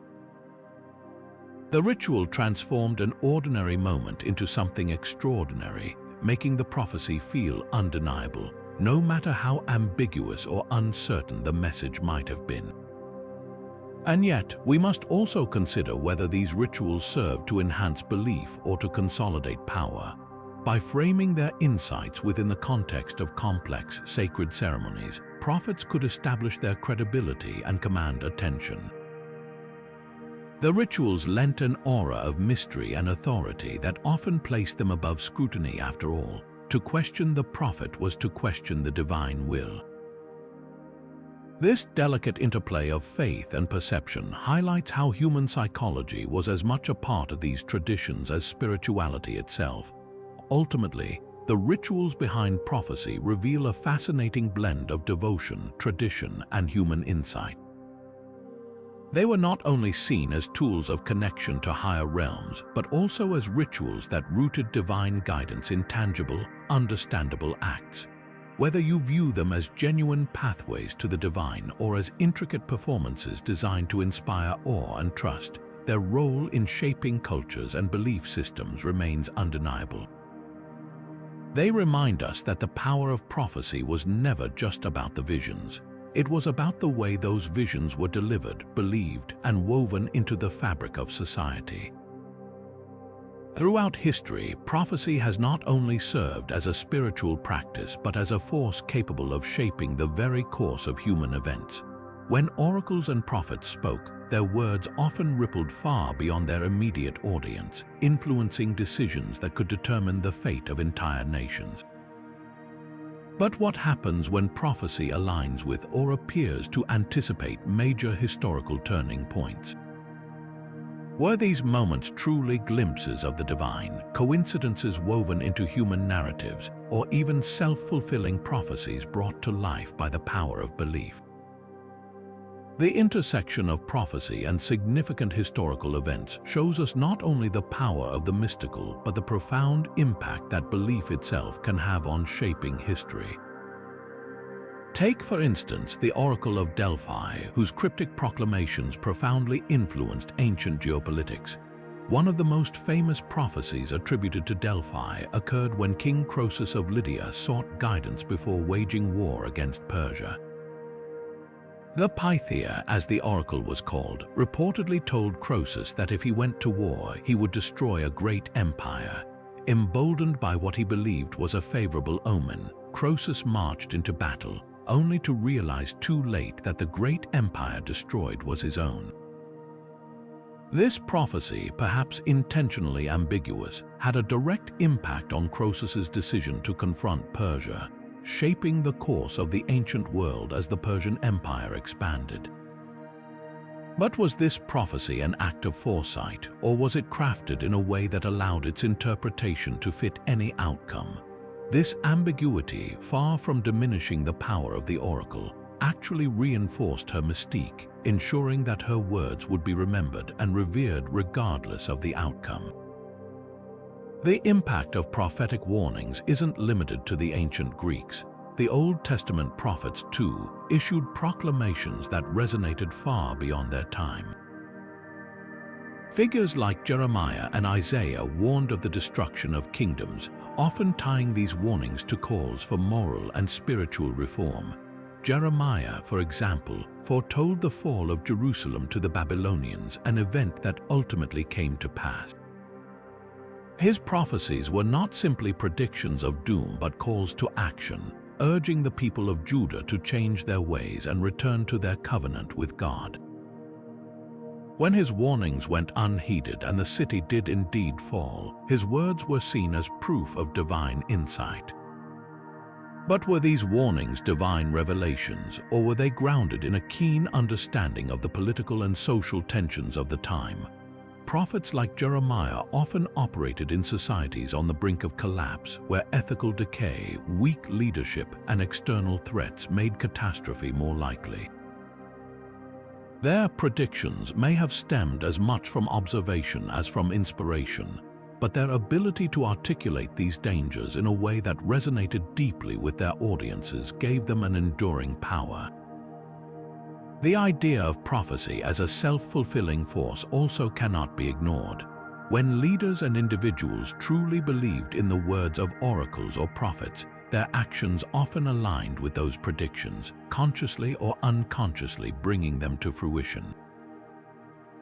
The ritual transformed an ordinary moment into something extraordinary, making the prophecy feel undeniable, no matter how ambiguous or uncertain the message might have been. And yet, we must also consider whether these rituals serve to enhance belief or to consolidate power. By framing their insights within the context of complex, sacred ceremonies, prophets could establish their credibility and command attention. The rituals lent an aura of mystery and authority that often placed them above scrutiny. After all, to question the prophet was to question the divine will. This delicate interplay of faith and perception highlights how human psychology was as much a part of these traditions as spirituality itself. Ultimately, the rituals behind prophecy reveal a fascinating blend of devotion, tradition, and human insight. They were not only seen as tools of connection to higher realms, but also as rituals that rooted divine guidance in tangible, understandable acts. Whether you view them as genuine pathways to the divine or as intricate performances designed to inspire awe and trust, their role in shaping cultures and belief systems remains undeniable. They remind us that the power of prophecy was never just about the visions. It was about the way those visions were delivered, believed, and woven into the fabric of society. Throughout history, prophecy has not only served as a spiritual practice but as a force capable of shaping the very course of human events. When oracles and prophets spoke, their words often rippled far beyond their immediate audience, influencing decisions that could determine the fate of entire nations. But what happens when prophecy aligns with or appears to anticipate major historical turning points? Were these moments truly glimpses of the divine, coincidences woven into human narratives, or even self-fulfilling prophecies brought to life by the power of belief? The intersection of prophecy and significant historical events shows us not only the power of the mystical, but the profound impact that belief itself can have on shaping history. Take, for instance, the Oracle of Delphi, whose cryptic proclamations profoundly influenced ancient geopolitics. One of the most famous prophecies attributed to Delphi occurred when King Croesus of Lydia sought guidance before waging war against Persia. The Pythia, as the oracle was called, reportedly told Croesus that if he went to war, he would destroy a great empire. Emboldened by what he believed was a favorable omen, Croesus marched into battle, only to realize too late that the great empire destroyed was his own. This prophecy, perhaps intentionally ambiguous, had a direct impact on Croesus's decision to confront Persia, shaping the course of the ancient world as the Persian Empire expanded. But was this prophecy an act of foresight, or was it crafted in a way that allowed its interpretation to fit any outcome? This ambiguity, far from diminishing the power of the oracle, actually reinforced her mystique, ensuring that her words would be remembered and revered regardless of the outcome. The impact of prophetic warnings isn't limited to the ancient Greeks. The Old Testament prophets, too, issued proclamations that resonated far beyond their time. Figures like Jeremiah and Isaiah warned of the destruction of kingdoms, often tying these warnings to calls for moral and spiritual reform. Jeremiah, for example, foretold the fall of Jerusalem to the Babylonians, an event that ultimately came to pass. His prophecies were not simply predictions of doom but calls to action, urging the people of Judah to change their ways and return to their covenant with God. When his warnings went unheeded and the city did indeed fall, his words were seen as proof of divine insight. But were these warnings divine revelations, or were they grounded in a keen understanding of the political and social tensions of the time? Prophets like Jeremiah often operated in societies on the brink of collapse, where ethical decay, weak leadership, and external threats made catastrophe more likely. Their predictions may have stemmed as much from observation as from inspiration, but their ability to articulate these dangers in a way that resonated deeply with their audiences gave them an enduring power. The idea of prophecy as a self-fulfilling force also cannot be ignored. When leaders and individuals truly believed in the words of oracles or prophets, their actions often aligned with those predictions, consciously or unconsciously bringing them to fruition.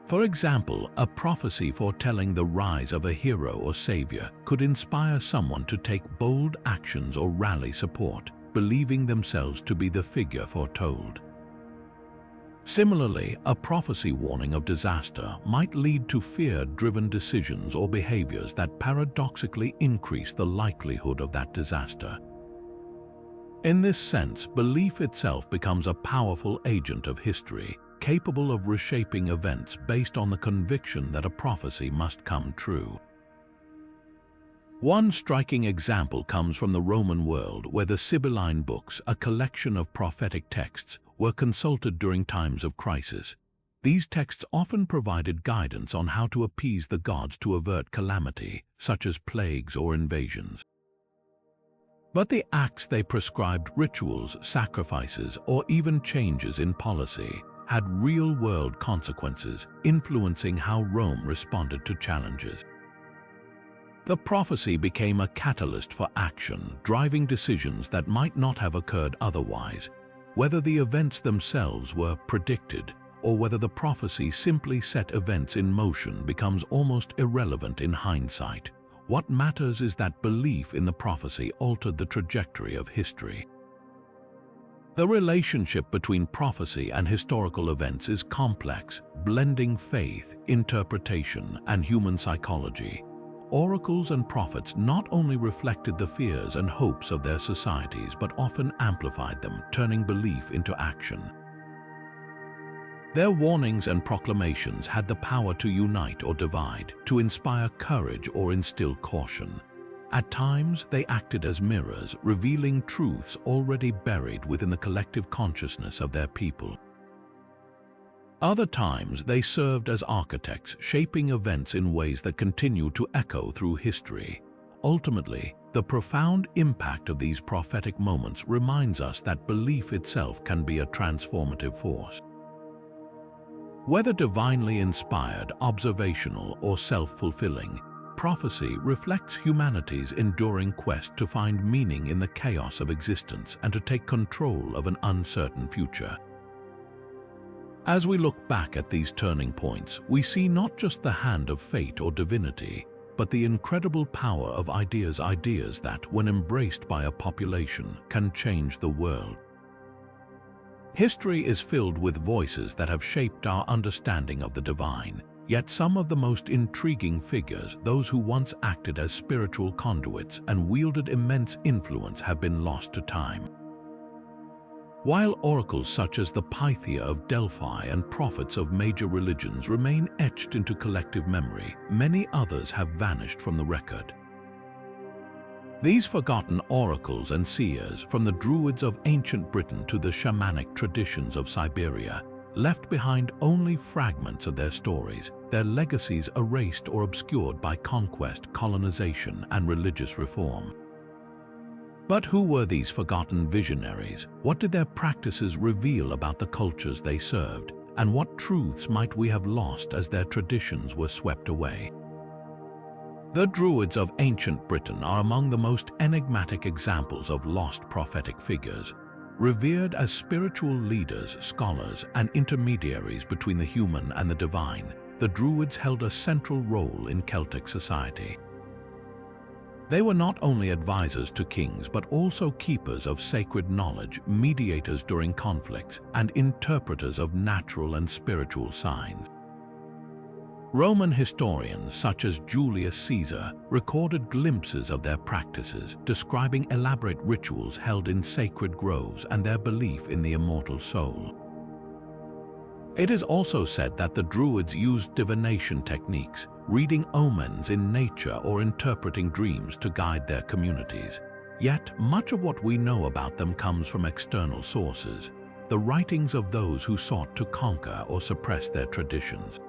For example, a prophecy foretelling the rise of a hero or savior could inspire someone to take bold actions or rally support, believing themselves to be the figure foretold. Similarly, a prophecy warning of disaster might lead to fear-driven decisions or behaviors that paradoxically increase the likelihood of that disaster. In this sense, belief itself becomes a powerful agent of history, capable of reshaping events based on the conviction that a prophecy must come true. One striking example comes from the Roman world, where the Sibylline books, a collection of prophetic texts, were consulted during times of crisis. These texts often provided guidance on how to appease the gods to avert calamity, such as plagues or invasions. But the acts they prescribed, rituals, sacrifices, or even changes in policy, had real-world consequences, influencing how Rome responded to challenges. The prophecy became a catalyst for action, driving decisions that might not have occurred otherwise, whether the events themselves were predicted or whether the prophecy simply set events in motion becomes almost irrelevant in hindsight. What matters is that belief in the prophecy altered the trajectory of history. The relationship between prophecy and historical events is complex, blending faith, interpretation, and human psychology. Oracles and prophets not only reflected the fears and hopes of their societies but often amplified them, turning belief into action. Their warnings and proclamations had the power to unite or divide, to inspire courage or instill caution. At times, they acted as mirrors, revealing truths already buried within the collective consciousness of their people. Other times, they served as architects, shaping events in ways that continue to echo through history. Ultimately, the profound impact of these prophetic moments reminds us that belief itself can be a transformative force. Whether divinely inspired, observational, or self-fulfilling, prophecy reflects humanity's enduring quest to find meaning in the chaos of existence and to take control of an uncertain future. As we look back at these turning points, we see not just the hand of fate or divinity, but the incredible power of ideas that, when embraced by a population, can change the world. History is filled with voices that have shaped our understanding of the divine, yet some of the most intriguing figures, those who once acted as spiritual conduits and wielded immense influence, have been lost to time. While oracles such as the Pythia of Delphi and prophets of major religions remain etched into collective memory, many others have vanished from the record. These forgotten oracles and seers, from the Druids of ancient Britain to the Shamanic traditions of Siberia, left behind only fragments of their stories, their legacies erased or obscured by conquest, colonization, and religious reform. But who were these forgotten visionaries? What did their practices reveal about the cultures they served? And what truths might we have lost as their traditions were swept away? The Druids of ancient Britain are among the most enigmatic examples of lost prophetic figures. Revered as spiritual leaders, scholars, and intermediaries between the human and the divine, the Druids held a central role in Celtic society. They were not only advisors to kings but also keepers of sacred knowledge, mediators during conflicts, and interpreters of natural and spiritual signs. Roman historians such as Julius Caesar recorded glimpses of their practices, describing elaborate rituals held in sacred groves and their belief in the immortal soul. It is also said that the Druids used divination techniques, reading omens in nature or interpreting dreams to guide their communities. Yet, much of what we know about them comes from external sources, the writings of those who sought to conquer or suppress their traditions.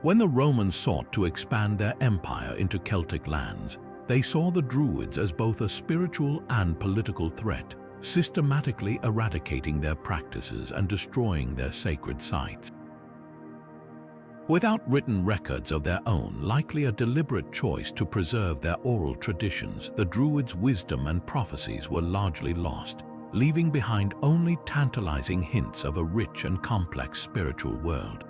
When the Romans sought to expand their empire into Celtic lands, they saw the Druids as both a spiritual and political threat, systematically eradicating their practices and destroying their sacred sites. Without written records of their own, likely a deliberate choice to preserve their oral traditions, the Druids' wisdom and prophecies were largely lost, leaving behind only tantalizing hints of a rich and complex spiritual world.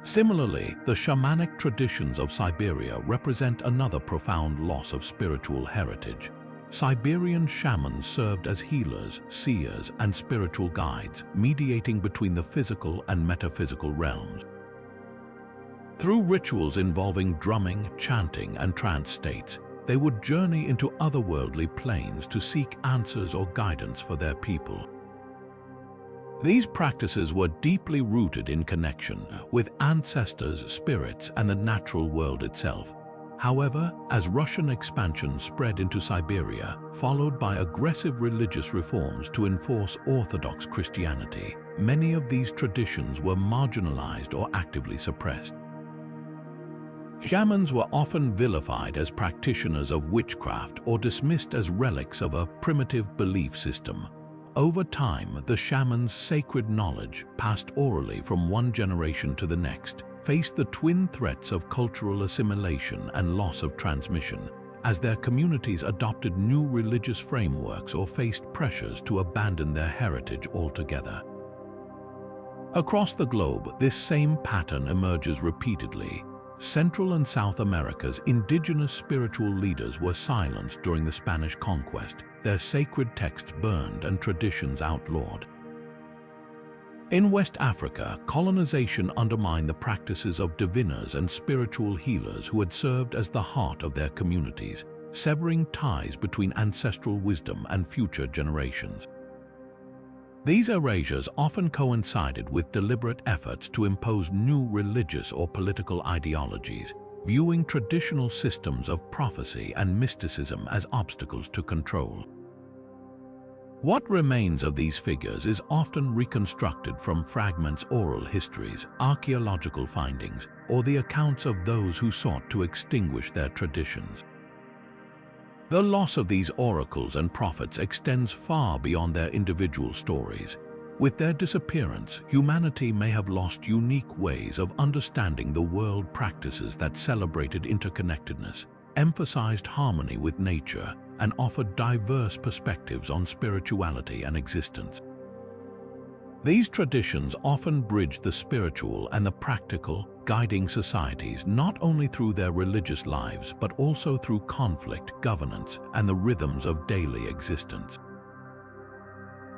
Similarly, the shamanic traditions of Siberia represent another profound loss of spiritual heritage. Siberian shamans served as healers, seers, and spiritual guides, mediating between the physical and metaphysical realms. Through rituals involving drumming, chanting, and trance states, they would journey into otherworldly planes to seek answers or guidance for their people. These practices were deeply rooted in connection with ancestors, spirits, and the natural world itself. However, as Russian expansion spread into Siberia, followed by aggressive religious reforms to enforce Orthodox Christianity, many of these traditions were marginalized or actively suppressed. Shamans were often vilified as practitioners of witchcraft or dismissed as relics of a primitive belief system. Over time, the shaman's sacred knowledge, passed orally from one generation to the next, faced the twin threats of cultural assimilation and loss of transmission, as their communities adopted new religious frameworks or faced pressures to abandon their heritage altogether. Across the globe, this same pattern emerges repeatedly. Central and South America's indigenous spiritual leaders were silenced during the Spanish conquest, their sacred texts burned and traditions outlawed. In West Africa, colonization undermined the practices of diviners and spiritual healers who had served as the heart of their communities, severing ties between ancestral wisdom and future generations. These erasures often coincided with deliberate efforts to impose new religious or political ideologies, viewing traditional systems of prophecy and mysticism as obstacles to control. What remains of these figures is often reconstructed from fragments, oral histories, archaeological findings, or the accounts of those who sought to extinguish their traditions. The loss of these oracles and prophets extends far beyond their individual stories. With their disappearance, humanity may have lost unique ways of understanding the world, practices that celebrated interconnectedness, emphasized harmony with nature, and offered diverse perspectives on spirituality and existence. These traditions often bridge the spiritual and the practical, guiding societies not only through their religious lives but also through conflict, governance, and the rhythms of daily existence.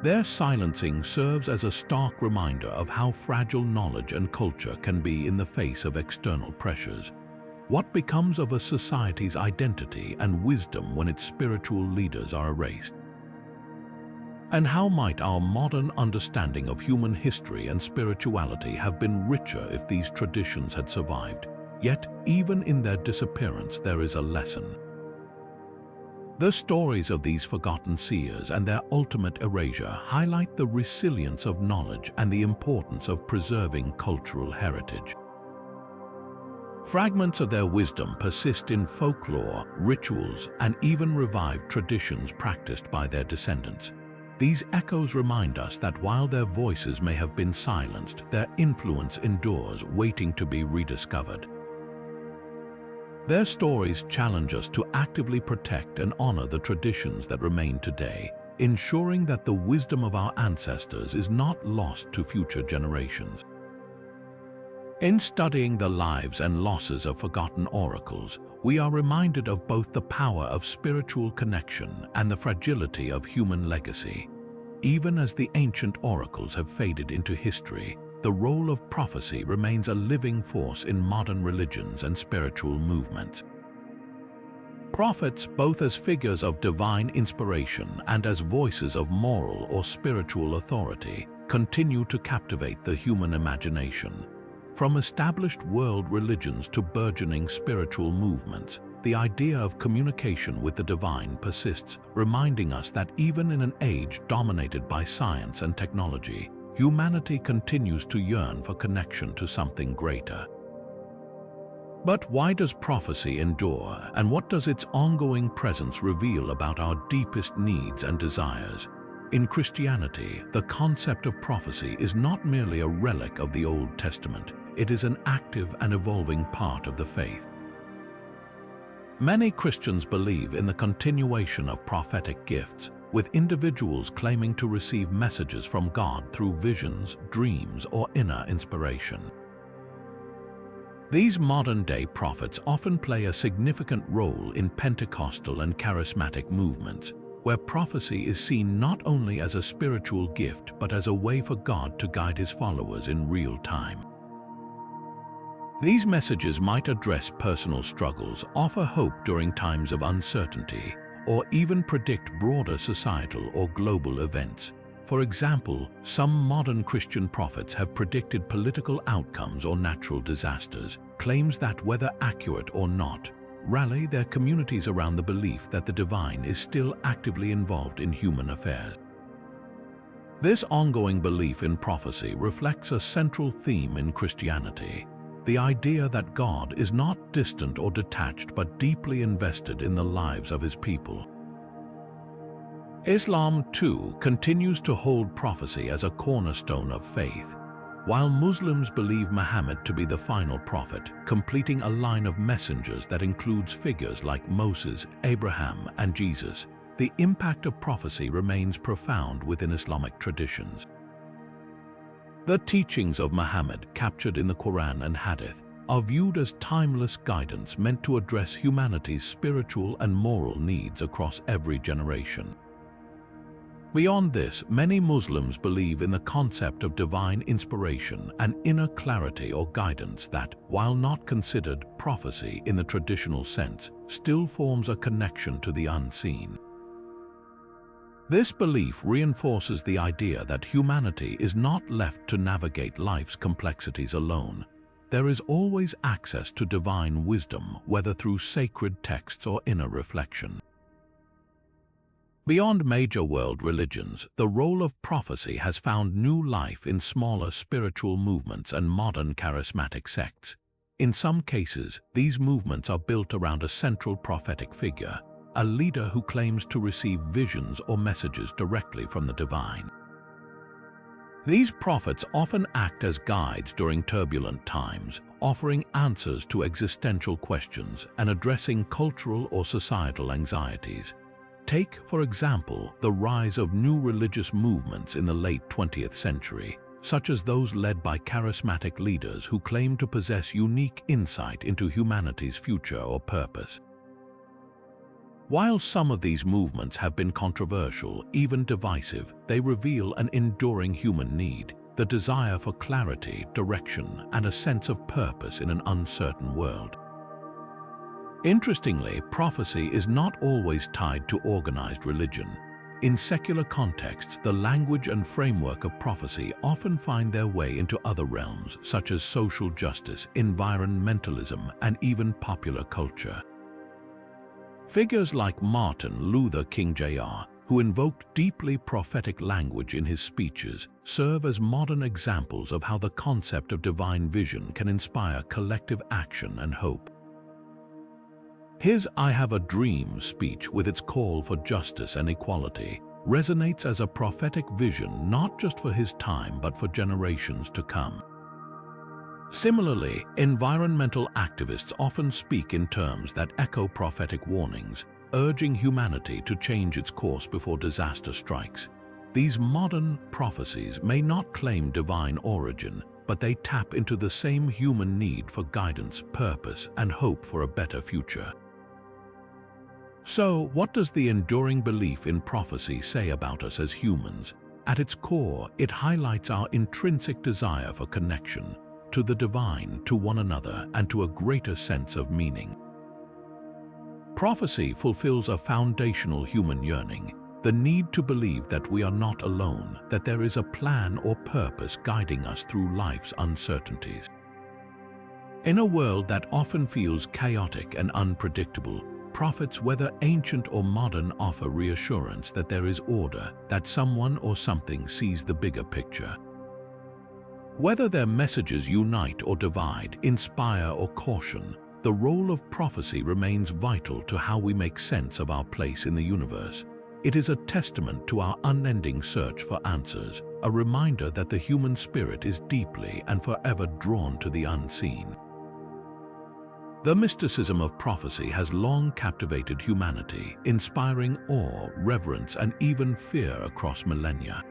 Their silencing serves as a stark reminder of how fragile knowledge and culture can be in the face of external pressures. What becomes of a society's identity and wisdom when its spiritual leaders are erased? And how might our modern understanding of human history and spirituality have been richer if these traditions had survived? Yet, even in their disappearance, there is a lesson. The stories of these forgotten seers and their ultimate erasure highlight the resilience of knowledge and the importance of preserving cultural heritage. Fragments of their wisdom persist in folklore, rituals, and even revived traditions practiced by their descendants. These echoes remind us that while their voices may have been silenced, their influence endures, waiting to be rediscovered. Their stories challenge us to actively protect and honor the traditions that remain today, ensuring that the wisdom of our ancestors is not lost to future generations. In studying the lives and losses of forgotten oracles, we are reminded of both the power of spiritual connection and the fragility of human legacy. Even as the ancient oracles have faded into history, the role of prophecy remains a living force in modern religions and spiritual movements. Prophets, both as figures of divine inspiration and as voices of moral or spiritual authority, continue to captivate the human imagination. From established world religions to burgeoning spiritual movements, the idea of communication with the divine persists, reminding us that even in an age dominated by science and technology, humanity continues to yearn for connection to something greater. But why does prophecy endure, and what does its ongoing presence reveal about our deepest needs and desires? In Christianity, the concept of prophecy is not merely a relic of the Old Testament. It is an active and evolving part of the faith. Many Christians believe in the continuation of prophetic gifts, with individuals claiming to receive messages from God through visions, dreams, or inner inspiration. These modern-day prophets often play a significant role in Pentecostal and charismatic movements, where prophecy is seen not only as a spiritual gift but as a way for God to guide His followers in real time. These messages might address personal struggles, offer hope during times of uncertainty, or even predict broader societal or global events. For example, some modern Christian prophets have predicted political outcomes or natural disasters, claims that, whether accurate or not, rally their communities around the belief that the divine is still actively involved in human affairs. This ongoing belief in prophecy reflects a central theme in Christianity, the idea that God is not distant or detached but deeply invested in the lives of his people. Islam, too, continues to hold prophecy as a cornerstone of faith. While Muslims believe Muhammad to be the final prophet, completing a line of messengers that includes figures like Moses, Abraham, and Jesus, the impact of prophecy remains profound within Islamic traditions. The teachings of Muhammad, captured in the Quran and Hadith, are viewed as timeless guidance meant to address humanity's spiritual and moral needs across every generation. Beyond this, many Muslims believe in the concept of divine inspiration and inner clarity or guidance that, while not considered prophecy in the traditional sense, still forms a connection to the unseen. This belief reinforces the idea that humanity is not left to navigate life's complexities alone. There is always access to divine wisdom, whether through sacred texts or inner reflection. Beyond major world religions, the role of prophecy has found new life in smaller spiritual movements and modern charismatic sects. In some cases, these movements are built around a central prophetic figure, a leader who claims to receive visions or messages directly from the divine. These prophets often act as guides during turbulent times, offering answers to existential questions and addressing cultural or societal anxieties. Take, for example, the rise of new religious movements in the late 20th century, such as those led by charismatic leaders who claim to possess unique insight into humanity's future or purpose. While some of these movements have been controversial, even divisive, they reveal an enduring human need, the desire for clarity, direction, and a sense of purpose in an uncertain world. Interestingly, prophecy is not always tied to organized religion. In secular contexts, the language and framework of prophecy often find their way into other realms, such as social justice, environmentalism, and even popular culture. Figures like Martin Luther King Jr., who invoked deeply prophetic language in his speeches, serve as modern examples of how the concept of divine vision can inspire collective action and hope. His "I Have a Dream" speech, with its call for justice and equality, resonates as a prophetic vision not just for his time but for generations to come. Similarly, environmental activists often speak in terms that echo prophetic warnings, urging humanity to change its course before disaster strikes. These modern prophecies may not claim divine origin, but they tap into the same human need for guidance, purpose, and hope for a better future. So, what does the enduring belief in prophecy say about us as humans? At its core, it highlights our intrinsic desire for connection, to the divine, to one another, and to a greater sense of meaning. Prophecy fulfills a foundational human yearning, the need to believe that we are not alone, that there is a plan or purpose guiding us through life's uncertainties. In a world that often feels chaotic and unpredictable, prophets, whether ancient or modern, offer reassurance that there is order, that someone or something sees the bigger picture. Whether their messages unite or divide, inspire or caution, the role of prophecy remains vital to how we make sense of our place in the universe. It is a testament to our unending search for answers, a reminder that the human spirit is deeply and forever drawn to the unseen. The mysticism of prophecy has long captivated humanity, inspiring awe, reverence, and even fear across millennia.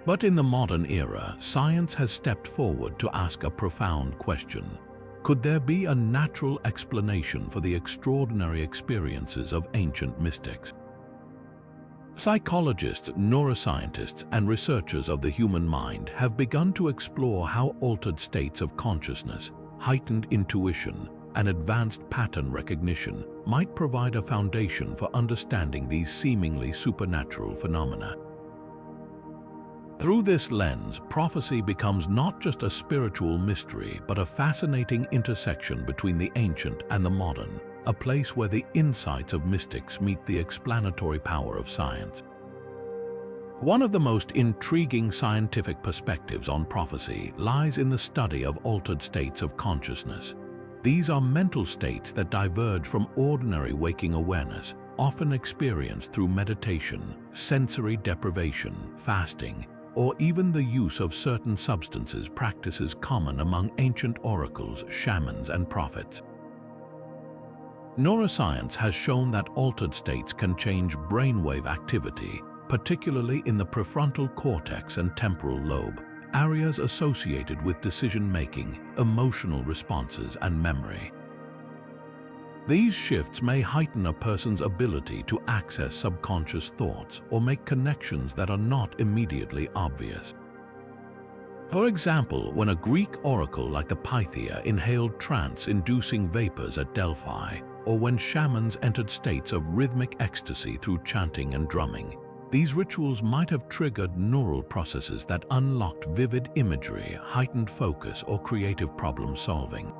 But in the modern era, science has stepped forward to ask a profound question. Could there be a natural explanation for the extraordinary experiences of ancient mystics? Psychologists, neuroscientists, and researchers of the human mind have begun to explore how altered states of consciousness, heightened intuition, and advanced pattern recognition might provide a foundation for understanding these seemingly supernatural phenomena. Through this lens, prophecy becomes not just a spiritual mystery, but a fascinating intersection between the ancient and the modern, a place where the insights of mystics meet the explanatory power of science. One of the most intriguing scientific perspectives on prophecy lies in the study of altered states of consciousness. These are mental states that diverge from ordinary waking awareness, often experienced through meditation, sensory deprivation, fasting, or even the use of certain substances, practices common among ancient oracles, shamans, and prophets. Neuroscience has shown that altered states can change brainwave activity, particularly in the prefrontal cortex and temporal lobe, areas associated with decision-making, emotional responses, and memory. These shifts may heighten a person's ability to access subconscious thoughts or make connections that are not immediately obvious. For example, when a Greek oracle like the Pythia inhaled trance-inducing vapors at Delphi, or when shamans entered states of rhythmic ecstasy through chanting and drumming, these rituals might have triggered neural processes that unlocked vivid imagery, heightened focus, or creative problem-solving.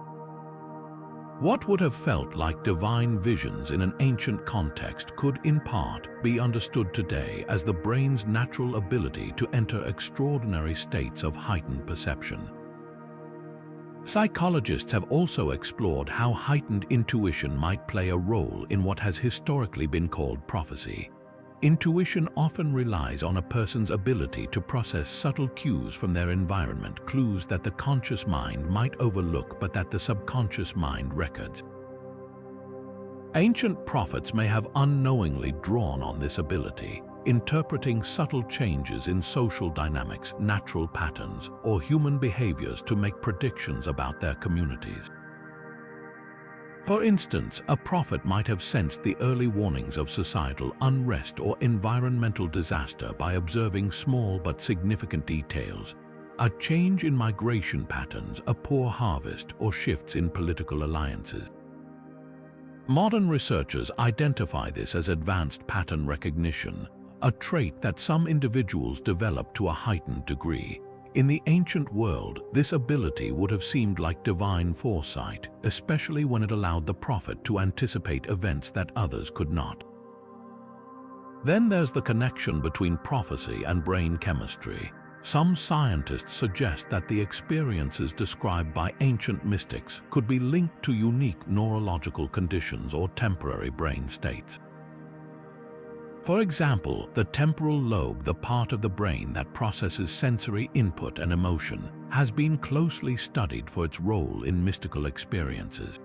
What would have felt like divine visions in an ancient context could, in part, be understood today as the brain's natural ability to enter extraordinary states of heightened perception. Psychologists have also explored how heightened intuition might play a role in what has historically been called prophecy. Intuition often relies on a person's ability to process subtle cues from their environment, clues that the conscious mind might overlook but that the subconscious mind records. Ancient prophets may have unknowingly drawn on this ability, interpreting subtle changes in social dynamics, natural patterns, or human behaviors to make predictions about their communities. For instance, a prophet might have sensed the early warnings of societal unrest or environmental disaster by observing small but significant details, a change in migration patterns, a poor harvest, or shifts in political alliances. Modern researchers identify this as advanced pattern recognition, a trait that some individuals develop to a heightened degree. In the ancient world, this ability would have seemed like divine foresight, especially when it allowed the prophet to anticipate events that others could not. Then there's the connection between prophecy and brain chemistry. Some scientists suggest that the experiences described by ancient mystics could be linked to unique neurological conditions or temporary brain states. For example, the temporal lobe, the part of the brain that processes sensory input and emotion, has been closely studied for its role in mystical experiences.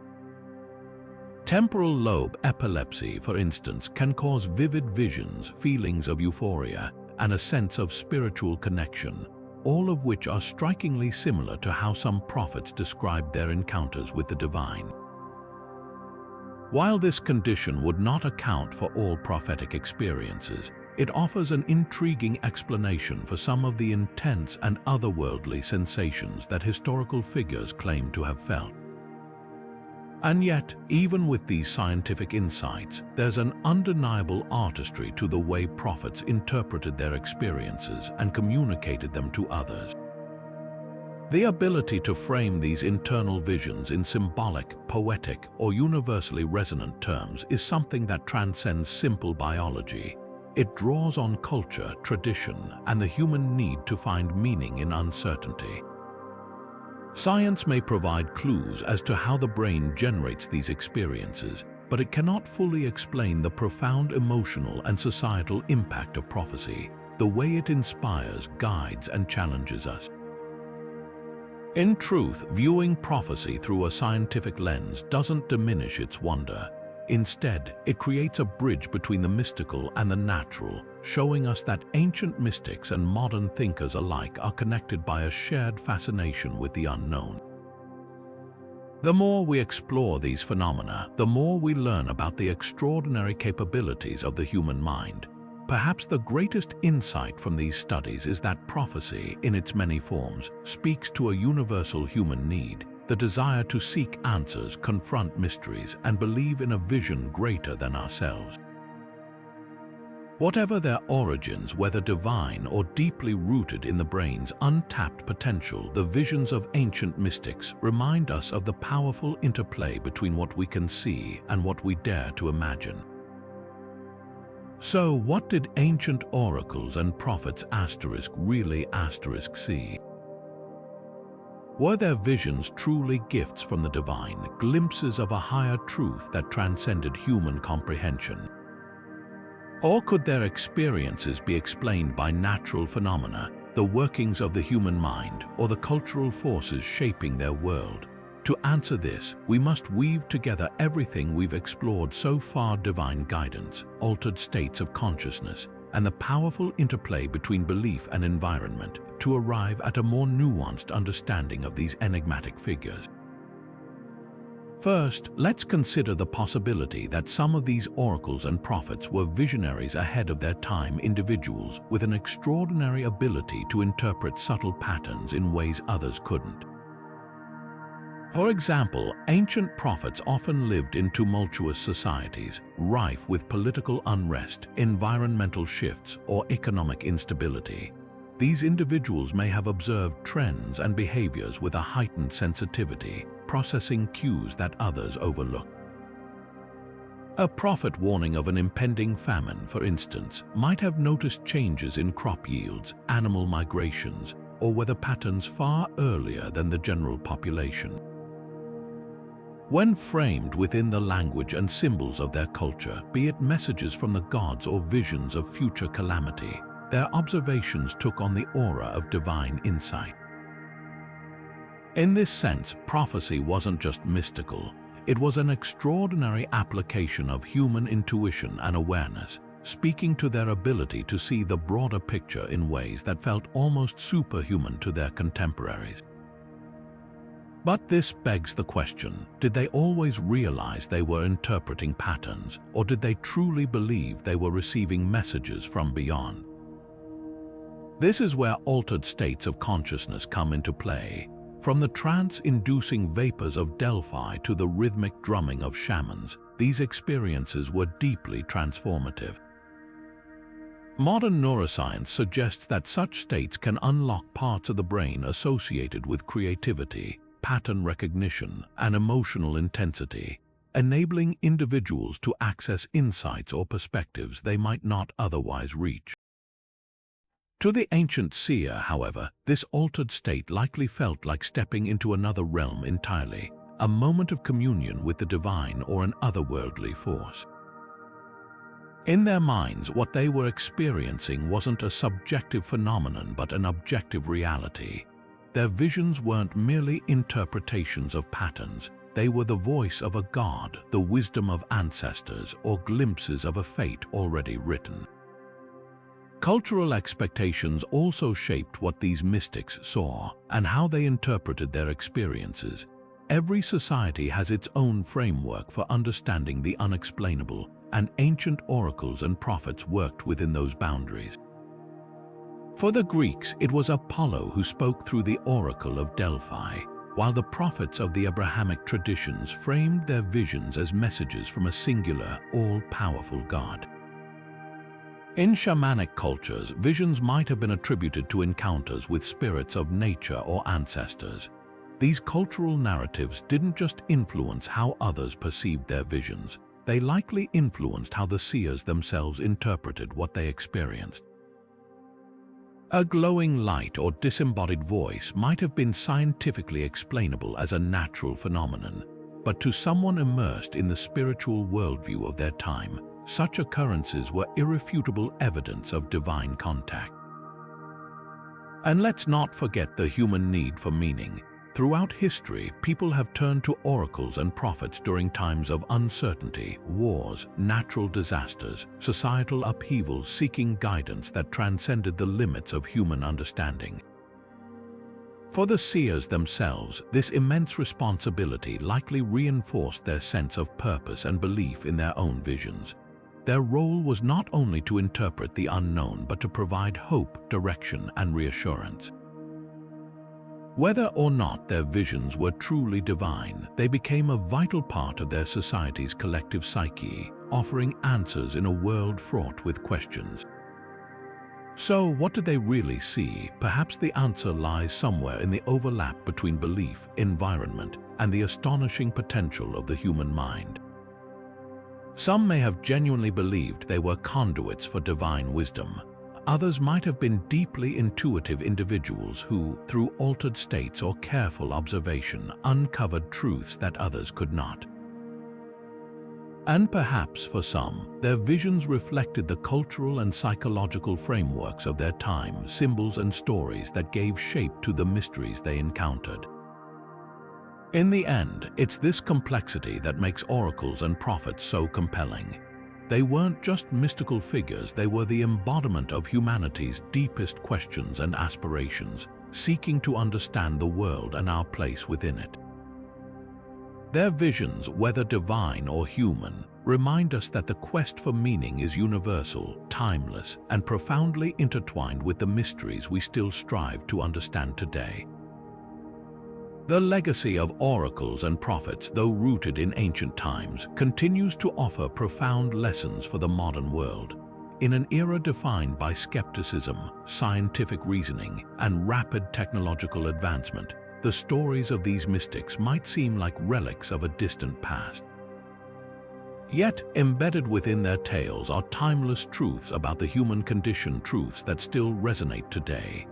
Temporal lobe epilepsy, for instance, can cause vivid visions, feelings of euphoria, and a sense of spiritual connection, all of which are strikingly similar to how some prophets described their encounters with the divine. While this condition would not account for all prophetic experiences, it offers an intriguing explanation for some of the intense and otherworldly sensations that historical figures claim to have felt. And yet, even with these scientific insights, there's an undeniable artistry to the way prophets interpreted their experiences and communicated them to others. The ability to frame these internal visions in symbolic, poetic, or universally resonant terms is something that transcends simple biology. It draws on culture, tradition, and the human need to find meaning in uncertainty. Science may provide clues as to how the brain generates these experiences, but it cannot fully explain the profound emotional and societal impact of prophecy, the way it inspires, guides, and challenges us. In truth, viewing prophecy through a scientific lens doesn't diminish its wonder. Instead, it creates a bridge between the mystical and the natural, showing us that ancient mystics and modern thinkers alike are connected by a shared fascination with the unknown. The more we explore these phenomena, the more we learn about the extraordinary capabilities of the human mind. Perhaps the greatest insight from these studies is that prophecy, in its many forms, speaks to a universal human need, the desire to seek answers, confront mysteries, and believe in a vision greater than ourselves. Whatever their origins, whether divine or deeply rooted in the brain's untapped potential, the visions of ancient mystics remind us of the powerful interplay between what we can see and what we dare to imagine. So, what did ancient oracles and prophets really see? Were their visions truly gifts from the divine, glimpses of a higher truth that transcended human comprehension? Or could their experiences be explained by natural phenomena, the workings of the human mind, or the cultural forces shaping their world? To answer this, we must weave together everything we've explored so far: divine guidance, altered states of consciousness, and the powerful interplay between belief and environment to arrive at a more nuanced understanding of these enigmatic figures. First, let's consider the possibility that some of these oracles and prophets were visionaries ahead of their time, individuals with an extraordinary ability to interpret subtle patterns in ways others couldn't. For example, ancient prophets often lived in tumultuous societies, rife with political unrest, environmental shifts, or economic instability. These individuals may have observed trends and behaviors with a heightened sensitivity, processing cues that others overlook. A prophet warning of an impending famine, for instance, might have noticed changes in crop yields, animal migrations, or weather patterns far earlier than the general population. When framed within the language and symbols of their culture, be it messages from the gods or visions of future calamity, their observations took on the aura of divine insight. In this sense, prophecy wasn't just mystical. It was an extraordinary application of human intuition and awareness, speaking to their ability to see the broader picture in ways that felt almost superhuman to their contemporaries. But this begs the question: did they always realize they were interpreting patterns, or did they truly believe they were receiving messages from beyond? This is where altered states of consciousness come into play. From the trance-inducing vapors of Delphi to the rhythmic drumming of shamans, these experiences were deeply transformative. Modern neuroscience suggests that such states can unlock parts of the brain associated with creativity, pattern recognition, and emotional intensity, enabling individuals to access insights or perspectives they might not otherwise reach. To the ancient seer, however, this altered state likely felt like stepping into another realm entirely, a moment of communion with the divine or an otherworldly force. In their minds, what they were experiencing wasn't a subjective phenomenon but an objective reality. Their visions weren't merely interpretations of patterns. They were the voice of a god, the wisdom of ancestors, or glimpses of a fate already written. Cultural expectations also shaped what these mystics saw and how they interpreted their experiences. Every society has its own framework for understanding the unexplainable, and ancient oracles and prophets worked within those boundaries. For the Greeks, it was Apollo who spoke through the Oracle of Delphi, while the prophets of the Abrahamic traditions framed their visions as messages from a singular, all-powerful God. In shamanic cultures, visions might have been attributed to encounters with spirits of nature or ancestors. These cultural narratives didn't just influence how others perceived their visions, they likely influenced how the seers themselves interpreted what they experienced. A glowing light or disembodied voice might have been scientifically explainable as a natural phenomenon, but to someone immersed in the spiritual worldview of their time, such occurrences were irrefutable evidence of divine contact. And let's not forget the human need for meaning. Throughout history, people have turned to oracles and prophets during times of uncertainty, wars, natural disasters, societal upheavals, seeking guidance that transcended the limits of human understanding. For the seers themselves, this immense responsibility likely reinforced their sense of purpose and belief in their own visions. Their role was not only to interpret the unknown but to provide hope, direction, and reassurance. Whether or not their visions were truly divine, they became a vital part of their society's collective psyche, offering answers in a world fraught with questions. So, what did they really see? Perhaps the answer lies somewhere in the overlap between belief, environment, and the astonishing potential of the human mind. Some may have genuinely believed they were conduits for divine wisdom. Others might have been deeply intuitive individuals who, through altered states or careful observation, uncovered truths that others could not. And perhaps for some, their visions reflected the cultural and psychological frameworks of their time, symbols and stories that gave shape to the mysteries they encountered. In the end, it's this complexity that makes oracles and prophets so compelling. They weren't just mystical figures, they were the embodiment of humanity's deepest questions and aspirations, seeking to understand the world and our place within it. Their visions, whether divine or human, remind us that the quest for meaning is universal, timeless, and profoundly intertwined with the mysteries we still strive to understand today. The legacy of oracles and prophets, though rooted in ancient times, continues to offer profound lessons for the modern world. In an era defined by skepticism, scientific reasoning, and rapid technological advancement, the stories of these mystics might seem like relics of a distant past. Yet, embedded within their tales are timeless truths about the human condition, truths that still resonate today.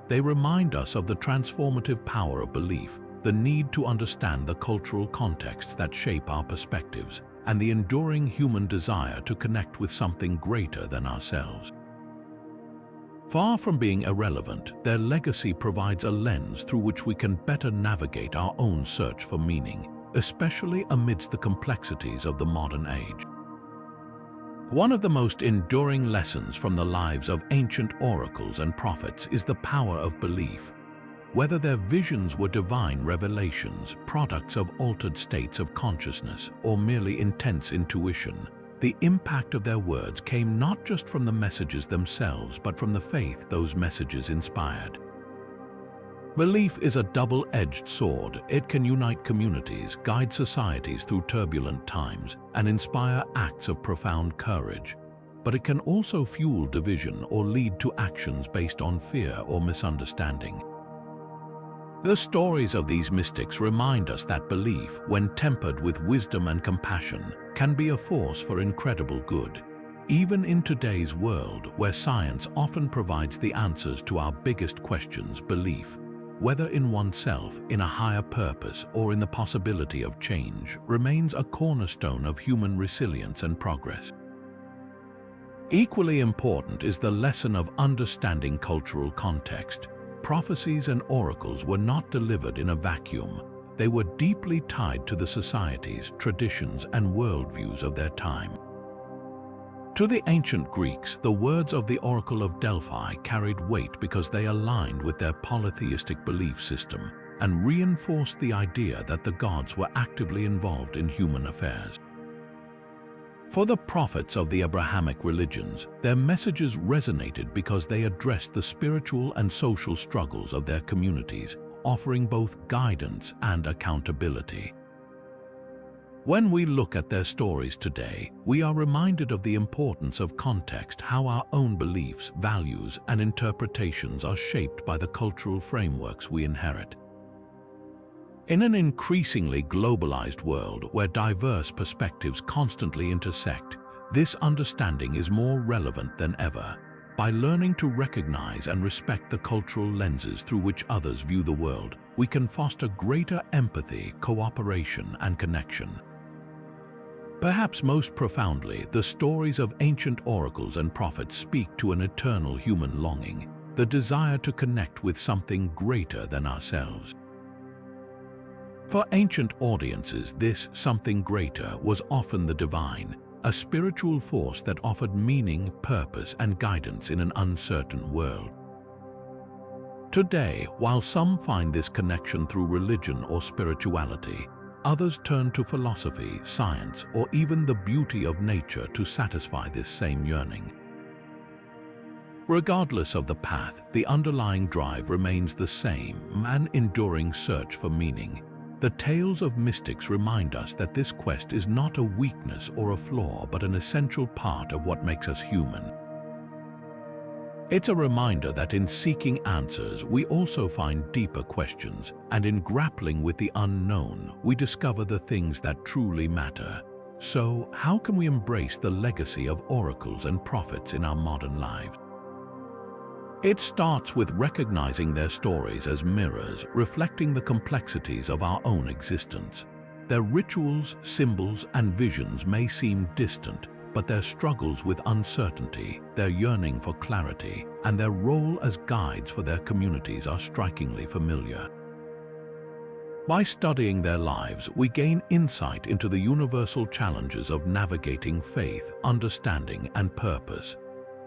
They remind us of the transformative power of belief, the need to understand the cultural contexts that shape our perspectives, and the enduring human desire to connect with something greater than ourselves. Far from being irrelevant, their legacy provides a lens through which we can better navigate our own search for meaning, especially amidst the complexities of the modern age. One of the most enduring lessons from the lives of ancient oracles and prophets is the power of belief. Whether their visions were divine revelations, products of altered states of consciousness, or merely intense intuition, the impact of their words came not just from the messages themselves, but from the faith those messages inspired. Belief is a double-edged sword. It can unite communities, guide societies through turbulent times, and inspire acts of profound courage. But it can also fuel division or lead to actions based on fear or misunderstanding. The stories of these mystics remind us that belief, when tempered with wisdom and compassion, can be a force for incredible good. Even in today's world, where science often provides the answers to our biggest questions, belief, whether in oneself, in a higher purpose, or in the possibility of change, remains a cornerstone of human resilience and progress. Equally important is the lesson of understanding cultural context. Prophecies and oracles were not delivered in a vacuum. They were deeply tied to the societies, traditions, and worldviews of their time. To the ancient Greeks, the words of the Oracle of Delphi carried weight because they aligned with their polytheistic belief system and reinforced the idea that the gods were actively involved in human affairs. For the prophets of the Abrahamic religions, their messages resonated because they addressed the spiritual and social struggles of their communities, offering both guidance and accountability. When we look at their stories today, we are reminded of the importance of context, how our own beliefs, values, and interpretations are shaped by the cultural frameworks we inherit. In an increasingly globalized world where diverse perspectives constantly intersect, this understanding is more relevant than ever. By learning to recognize and respect the cultural lenses through which others view the world, we can foster greater empathy, cooperation, and connection. Perhaps most profoundly, the stories of ancient oracles and prophets speak to an eternal human longing, the desire to connect with something greater than ourselves. For ancient audiences, this something greater was often the divine, a spiritual force that offered meaning, purpose, and guidance in an uncertain world. Today, while some find this connection through religion or spirituality, others turn to philosophy, science, or even the beauty of nature to satisfy this same yearning. Regardless of the path, the underlying drive remains the same, an enduring search for meaning. The tales of mystics remind us that this quest is not a weakness or a flaw, but an essential part of what makes us human. It's a reminder that in seeking answers, we also find deeper questions, and in grappling with the unknown, we discover the things that truly matter. So, how can we embrace the legacy of oracles and prophets in our modern lives? It starts with recognizing their stories as mirrors, reflecting the complexities of our own existence. Their rituals, symbols, and visions may seem distant, but their struggles with uncertainty, their yearning for clarity, and their role as guides for their communities are strikingly familiar. By studying their lives, we gain insight into the universal challenges of navigating faith, understanding, and purpose.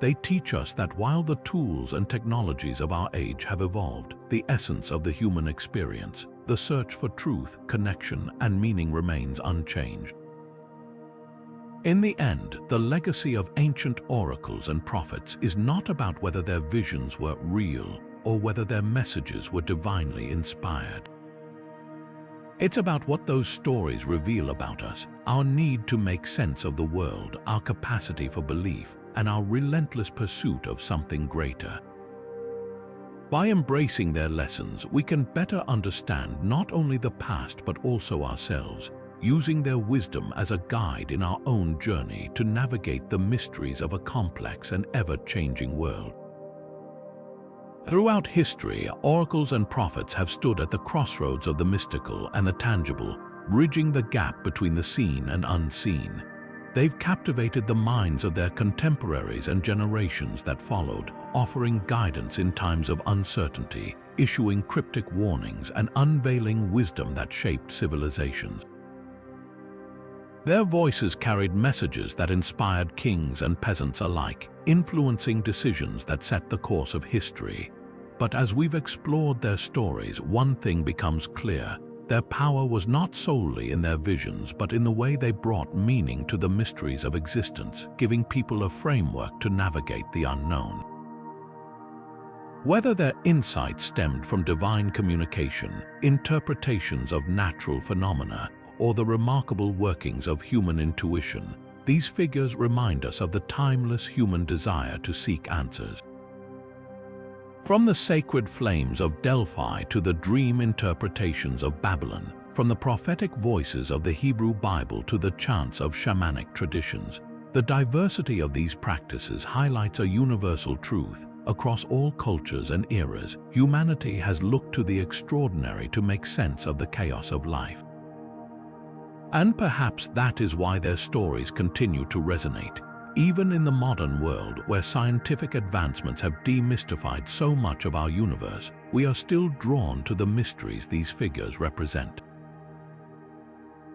They teach us that while the tools and technologies of our age have evolved, the essence of the human experience, the search for truth, connection, and meaning remains unchanged. In the end, the legacy of ancient oracles and prophets is not about whether their visions were real or whether their messages were divinely inspired. It's about what those stories reveal about us, our need to make sense of the world, our capacity for belief, and our relentless pursuit of something greater. By embracing their lessons, we can better understand not only the past but also ourselves, using their wisdom as a guide in our own journey to navigate the mysteries of a complex and ever-changing world. Throughout history, oracles and prophets have stood at the crossroads of the mystical and the tangible, bridging the gap between the seen and unseen. They've captivated the minds of their contemporaries and generations that followed, offering guidance in times of uncertainty, issuing cryptic warnings, and unveiling wisdom that shaped civilizations. Their voices carried messages that inspired kings and peasants alike, influencing decisions that set the course of history. But as we've explored their stories, one thing becomes clear. Their power was not solely in their visions, but in the way they brought meaning to the mysteries of existence, giving people a framework to navigate the unknown. Whether their insights stemmed from divine communication, interpretations of natural phenomena, or the remarkable workings of human intuition, these figures remind us of the timeless human desire to seek answers. From the sacred flames of Delphi to the dream interpretations of Babylon, from the prophetic voices of the Hebrew Bible to the chants of shamanic traditions, the diversity of these practices highlights a universal truth. Across all cultures and eras, humanity has looked to the extraordinary to make sense of the chaos of life. And perhaps that is why their stories continue to resonate. Even in the modern world, where scientific advancements have demystified so much of our universe, we are still drawn to the mysteries these figures represent.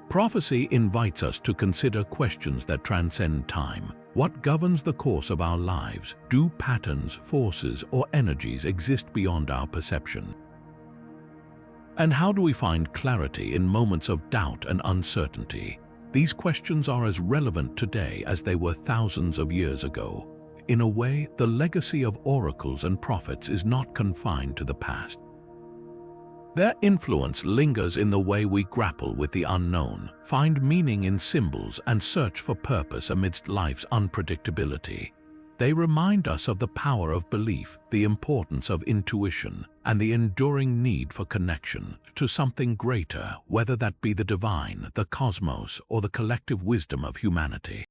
Prophecy invites us to consider questions that transcend time. What governs the course of our lives? Do patterns, forces, or energies exist beyond our perception? And how do we find clarity in moments of doubt and uncertainty? These questions are as relevant today as they were thousands of years ago. In a way, the legacy of oracles and prophets is not confined to the past. Their influence lingers in the way we grapple with the unknown, find meaning in symbols, and search for purpose amidst life's unpredictability. They remind us of the power of belief, the importance of intuition, and the enduring need for connection to something greater, whether that be the divine, the cosmos, or the collective wisdom of humanity.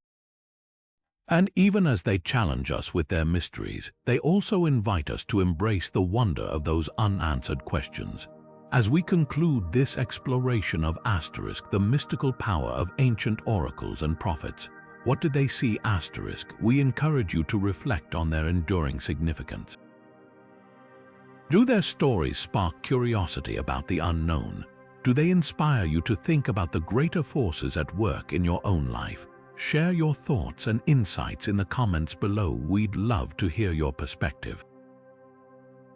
And even as they challenge us with their mysteries, they also invite us to embrace the wonder of those unanswered questions. As we conclude this exploration of the mystical power of ancient oracles and prophets, what did they see? We encourage you to reflect on their enduring significance. Do their stories spark curiosity about the unknown? Do they inspire you to think about the greater forces at work in your own life? Share your thoughts and insights in the comments below. We'd love to hear your perspective.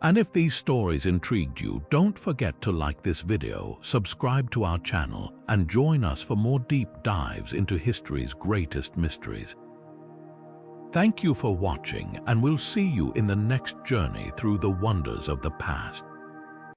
And if these stories intrigued you, don't forget to like this video, subscribe to our channel, and join us for more deep dives into history's greatest mysteries. Thank you for watching, and we'll see you in the next journey through the wonders of the past.